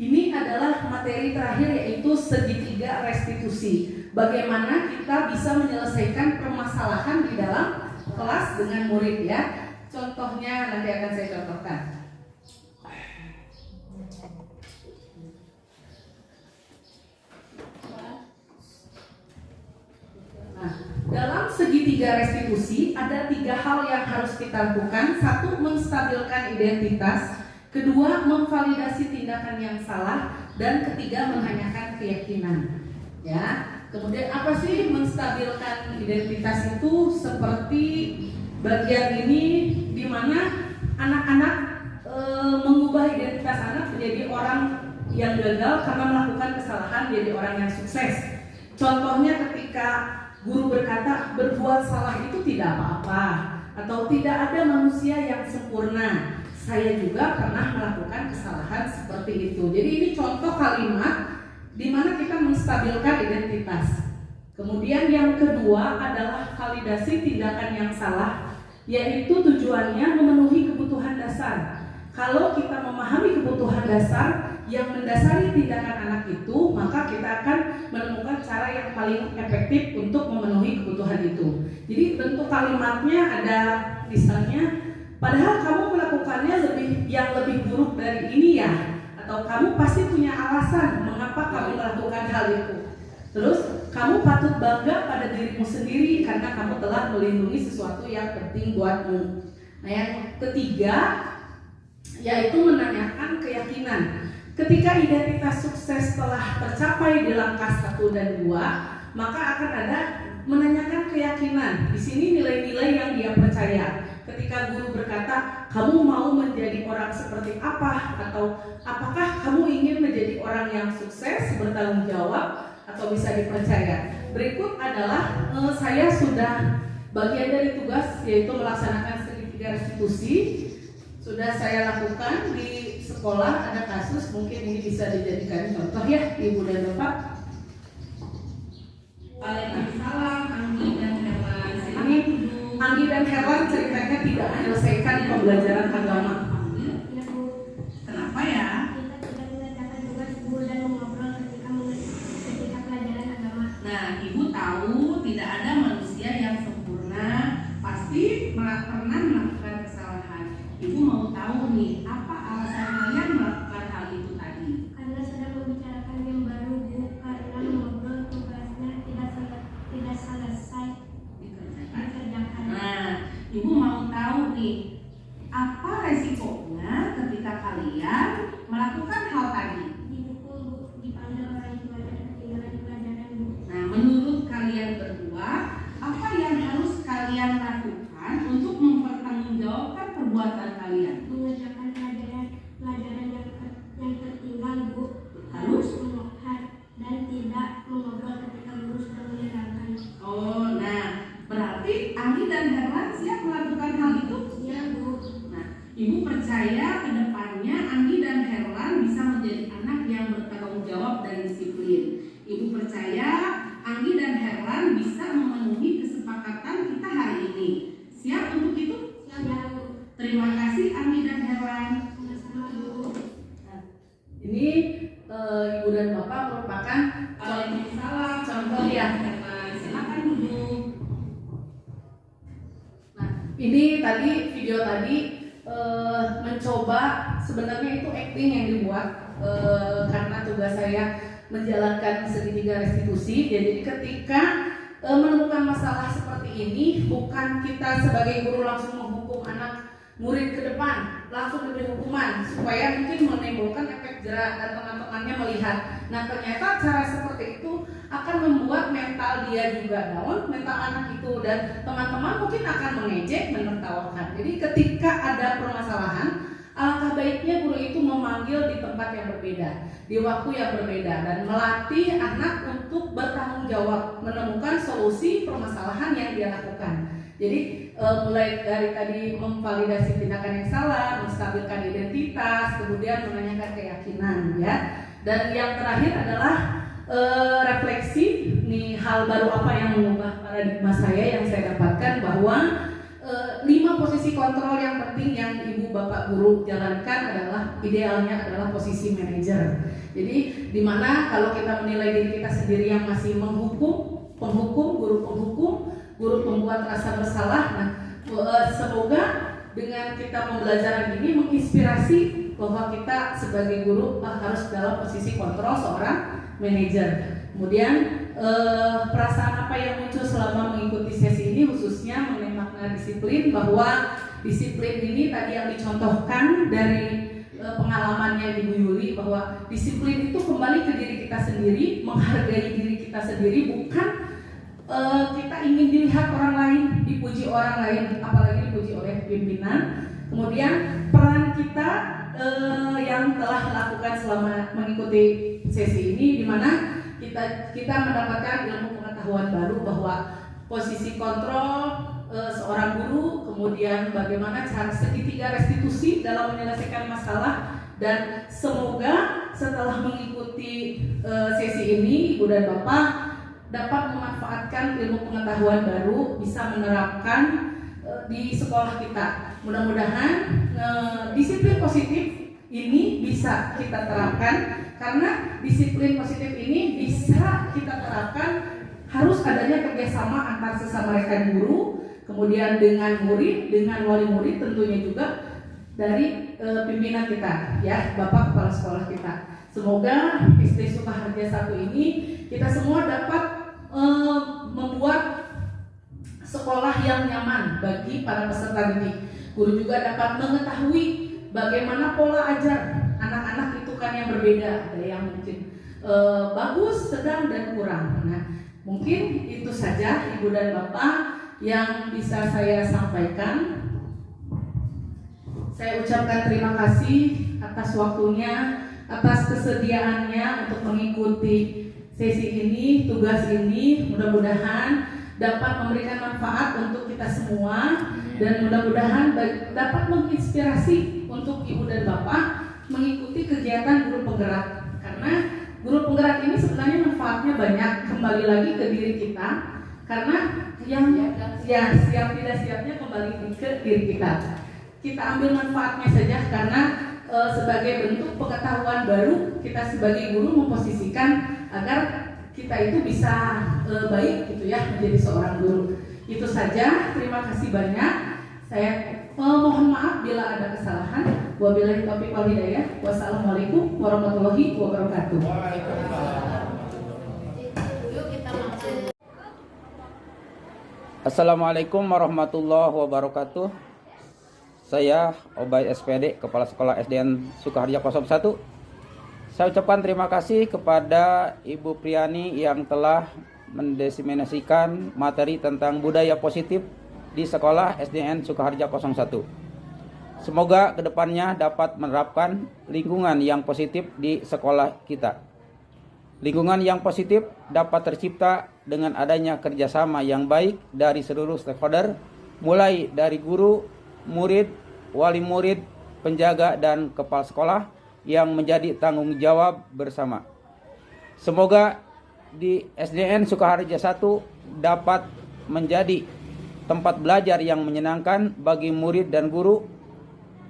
Ini adalah materi terakhir, yaitu segitiga restitusi. Bagaimana kita bisa menyelesaikan permasalahan di dalam kelas dengan murid ya. Contohnya nanti akan saya contohkan. Nah, dalam segitiga restitusi ada 3 hal yang harus kita lakukan. 1, menstabilkan identitas. 2, memvalidasi tindakan yang salah, dan 3, menanyakan keyakinan. Ya, kemudian apa sih menstabilkan identitas itu? Seperti bagian ini di mana anak-anak mengubah identitas anak menjadi orang yang gagal karena melakukan kesalahan menjadi orang yang sukses. Contohnya ketika guru berkata berbuat salah itu tidak apa-apa, atau tidak ada manusia yang sempurna. Saya juga pernah melakukan kesalahan seperti itu. Jadi ini contoh kalimat di mana kita menstabilkan identitas. Kemudian yang kedua adalah validasi tindakan yang salah, yaitu tujuannya memenuhi kebutuhan dasar. Kalau kita memahami kebutuhan dasar yang mendasari tindakan anak itu, maka kita akan menemukan cara yang paling efektif untuk memenuhi kebutuhan itu. Jadi bentuk kalimatnya ada misalnya, padahal kamu melakukannya lebih buruk dari ini ya, atau kamu pasti punya alasan mengapa kamu melakukan hal itu. Terus kamu patut bangga pada dirimu sendiri karena kamu telah melindungi sesuatu yang penting buatmu. Nah, yang ketiga yaitu menanyakan keyakinan. Ketika identitas sukses telah tercapai di langkah 1 dan 2, maka akan ada menanyakan keyakinan. Di sini nilai-nilai yang dia percaya. Ketika guru berkata, kamu mau menjadi orang seperti apa? Atau apakah kamu ingin menjadi orang yang sukses, bertanggung jawab, atau bisa dipercaya? Berikut adalah saya sudah bagian dari tugas, yaitu melaksanakan segitiga restitusi. Sudah saya lakukan di sekolah, ada kasus, mungkin ini bisa dijadikan contoh ya Ibu dan Bapak. Waalaikumsalam, Anggi dan Herlan. Ini Anggi dan Herlan ceritanya tidak menyelesaikan pembelajaran agama. Kenapa ya? Kita tidak mengerjakan tugas ibu dan mengobrol ketika pelajaran agama. Nah, Ibu tahu tidak ada manusia yang sempurna, pasti pernah melakukan kesalahan. Ibu mau tahu nih, apa alasan kalian melakukan hal itu tadi? Karena sedang membicarakan yang baru, Bu, karena mengobrol tugasnya tidak selesai dikerjakan. Nah, Ibu mau tahu nih, apa resikonya ketika kalian melakukan hal tadi? Dipukul, Bu, dipanggil orang tua dan ketinggalan pelajaran, Bu. Nah, menurut kalian berdua, apa yang harus kalian lakukan untuk mempertanggungjawabkan perbuatan kalian? Mengerjakan pelajaran yang tertinggal, Bu. Harus dan tidak mengobrol ketika guru sudah menerangkan. Oh, nah berarti Anggi dan Herlan siap melakukan hal itu? Iya, Bu. Ini tadi video tadi mencoba, sebenarnya itu acting yang dibuat karena tugas saya menjalankan segitiga restitusi. Jadi ketika menemukan masalah seperti ini, bukan kita sebagai guru langsung menghukum anak murid ke depan, langsung diberi hukuman supaya mungkin menimbulkan efek jerak dan teman-temannya melihat. Nah ternyata cara seperti itu akan membuat mental dia juga down, mental anak itu, dan teman-teman mungkin akan mengejek, menertawakan. Jadi ketika ada permasalahan, alangkah baiknya guru itu memanggil di tempat yang berbeda, di waktu yang berbeda, dan melatih anak untuk bertanggung jawab, menemukan solusi permasalahan yang dia lakukan. Jadi mulai dari tadi memvalidasi tindakan yang salah, menstabilkan identitas, kemudian menanyakan keyakinan, ya. Dan yang terakhir adalah refleksi. Nih hal baru apa yang mengubah paradigma saya yang saya dapatkan, bahwa 5 posisi kontrol yang penting yang ibu bapak guru jalankan adalah idealnya adalah posisi manajer. Jadi dimana kalau kita menilai diri kita sendiri yang masih menghukum, guru penghukum, guru pembuat rasa bersalah. Nah, semoga dengan kita pembelajaran ini menginspirasi bahwa kita sebagai guru harus dalam posisi kontrol seorang manajer. Kemudian perasaan apa yang muncul selama mengikuti sesi ini, khususnya mengenai makna disiplin, bahwa disiplin ini tadi yang dicontohkan dari pengalamannya Ibu Yuli, bahwa disiplin itu kembali ke diri kita sendiri, menghargai diri kita sendiri, bukan kita ingin dilihat orang lain, dipuji orang lain, apalagi dipuji oleh pimpinan. Kemudian peran kita yang telah dilakukan selama mengikuti sesi ini, di mana kita mendapatkan ilmu pengetahuan baru bahwa posisi kontrol seorang guru, kemudian bagaimana cara segitiga restitusi dalam menyelesaikan masalah. Dan semoga setelah mengikuti sesi ini, Ibu dan Bapak dapat memanfaatkan ilmu pengetahuan baru, bisa menerapkan di sekolah kita. Mudah-mudahan disiplin positif ini bisa kita terapkan, karena disiplin positif ini bisa kita terapkan harus adanya kerjasama antar sesama rekan guru, kemudian dengan murid, dengan wali murid, tentunya juga dari pimpinan kita, ya, Bapak Kepala Sekolah kita. Semoga SD Sukaharja 1 ini kita semua dapat membuat sekolah yang nyaman bagi para peserta didik. Guru juga dapat mengetahui bagaimana pola ajar anak-anak itu kan yang berbeda, ada yang mungkin bagus, sedang, dan kurang. Nah, mungkin itu saja Ibu dan Bapak yang bisa saya sampaikan. Saya ucapkan terima kasih atas waktunya, atas kesediaannya untuk mengikuti sesi ini, tugas ini. Mudah-mudahan dapat memberikan manfaat untuk kita semua, dan mudah-mudahan dapat menginspirasi untuk Ibu dan Bapak mengikuti kegiatan guru penggerak. Karena guru penggerak ini sebenarnya manfaatnya banyak, kembali lagi ke diri kita, karena yang ya siap tidak siapnya kembali ke diri kita. Kita ambil manfaatnya saja, karena sebagai bentuk pengetahuan baru, kita sebagai guru memposisikan agar kita itu bisa baik gitu ya, menjadi seorang guru. Itu saja, terima kasih banyak. Saya mohon maaf bila ada kesalahan. Wabillahi taufiq wal hidayah. Wassalamualaikum warahmatullahi wabarakatuh. Assalamualaikum warahmatullahi wabarakatuh. Saya Obay SPD, Kepala Sekolah SDN Sukaharja 01. Saya ucapkan terima kasih kepada Ibu Priani yang telah mendiseminasikan materi tentang budaya positif di sekolah SDN Sukaharja 01. Semoga kedepannya dapat menerapkan lingkungan yang positif di sekolah kita. Lingkungan yang positif dapat tercipta dengan adanya kerjasama yang baik dari seluruh stakeholder, mulai dari guru, murid, wali murid, penjaga, dan kepala sekolah yang menjadi tanggung jawab bersama. Semoga di SDN Sukaharja 1 dapat menjadi tempat belajar yang menyenangkan bagi murid dan guru.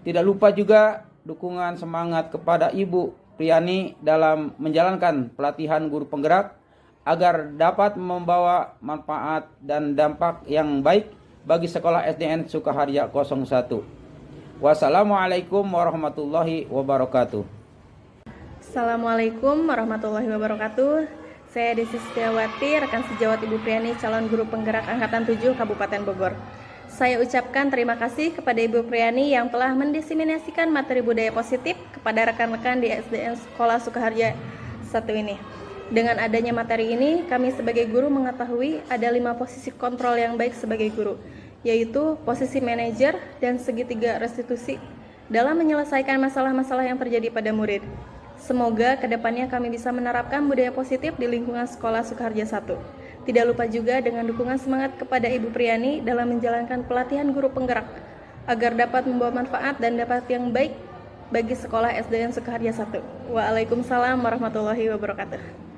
Tidak lupa juga dukungan semangat kepada Ibu Priani dalam menjalankan pelatihan guru penggerak agar dapat membawa manfaat dan dampak yang baik bagi sekolah SDN Sukaharja 01. Wassalamualaikum warahmatullahi wabarakatuh. Assalamualaikum warahmatullahi wabarakatuh. Saya Desi Setiawati, rekan sejawat Ibu Priani, calon guru penggerak Angkatan 7 Kabupaten Bogor. Saya ucapkan terima kasih kepada Ibu Priani yang telah mendiseminasikan materi budaya positif kepada rekan-rekan di SDN Sekolah Sukaharja 1 ini. Dengan adanya materi ini, kami sebagai guru mengetahui ada 5 posisi kontrol yang baik sebagai guru, yaitu posisi manajer dan segitiga restitusi dalam menyelesaikan masalah-masalah yang terjadi pada murid. Semoga kedepannya kami bisa menerapkan budaya positif di lingkungan Sekolah Sukaharja 1. Tidak lupa juga dengan dukungan semangat kepada Ibu Priani dalam menjalankan pelatihan guru penggerak agar dapat membawa manfaat dan dapat yang baik bagi Sekolah SDN Sukaharja 1. Waalaikumsalam warahmatullahi wabarakatuh.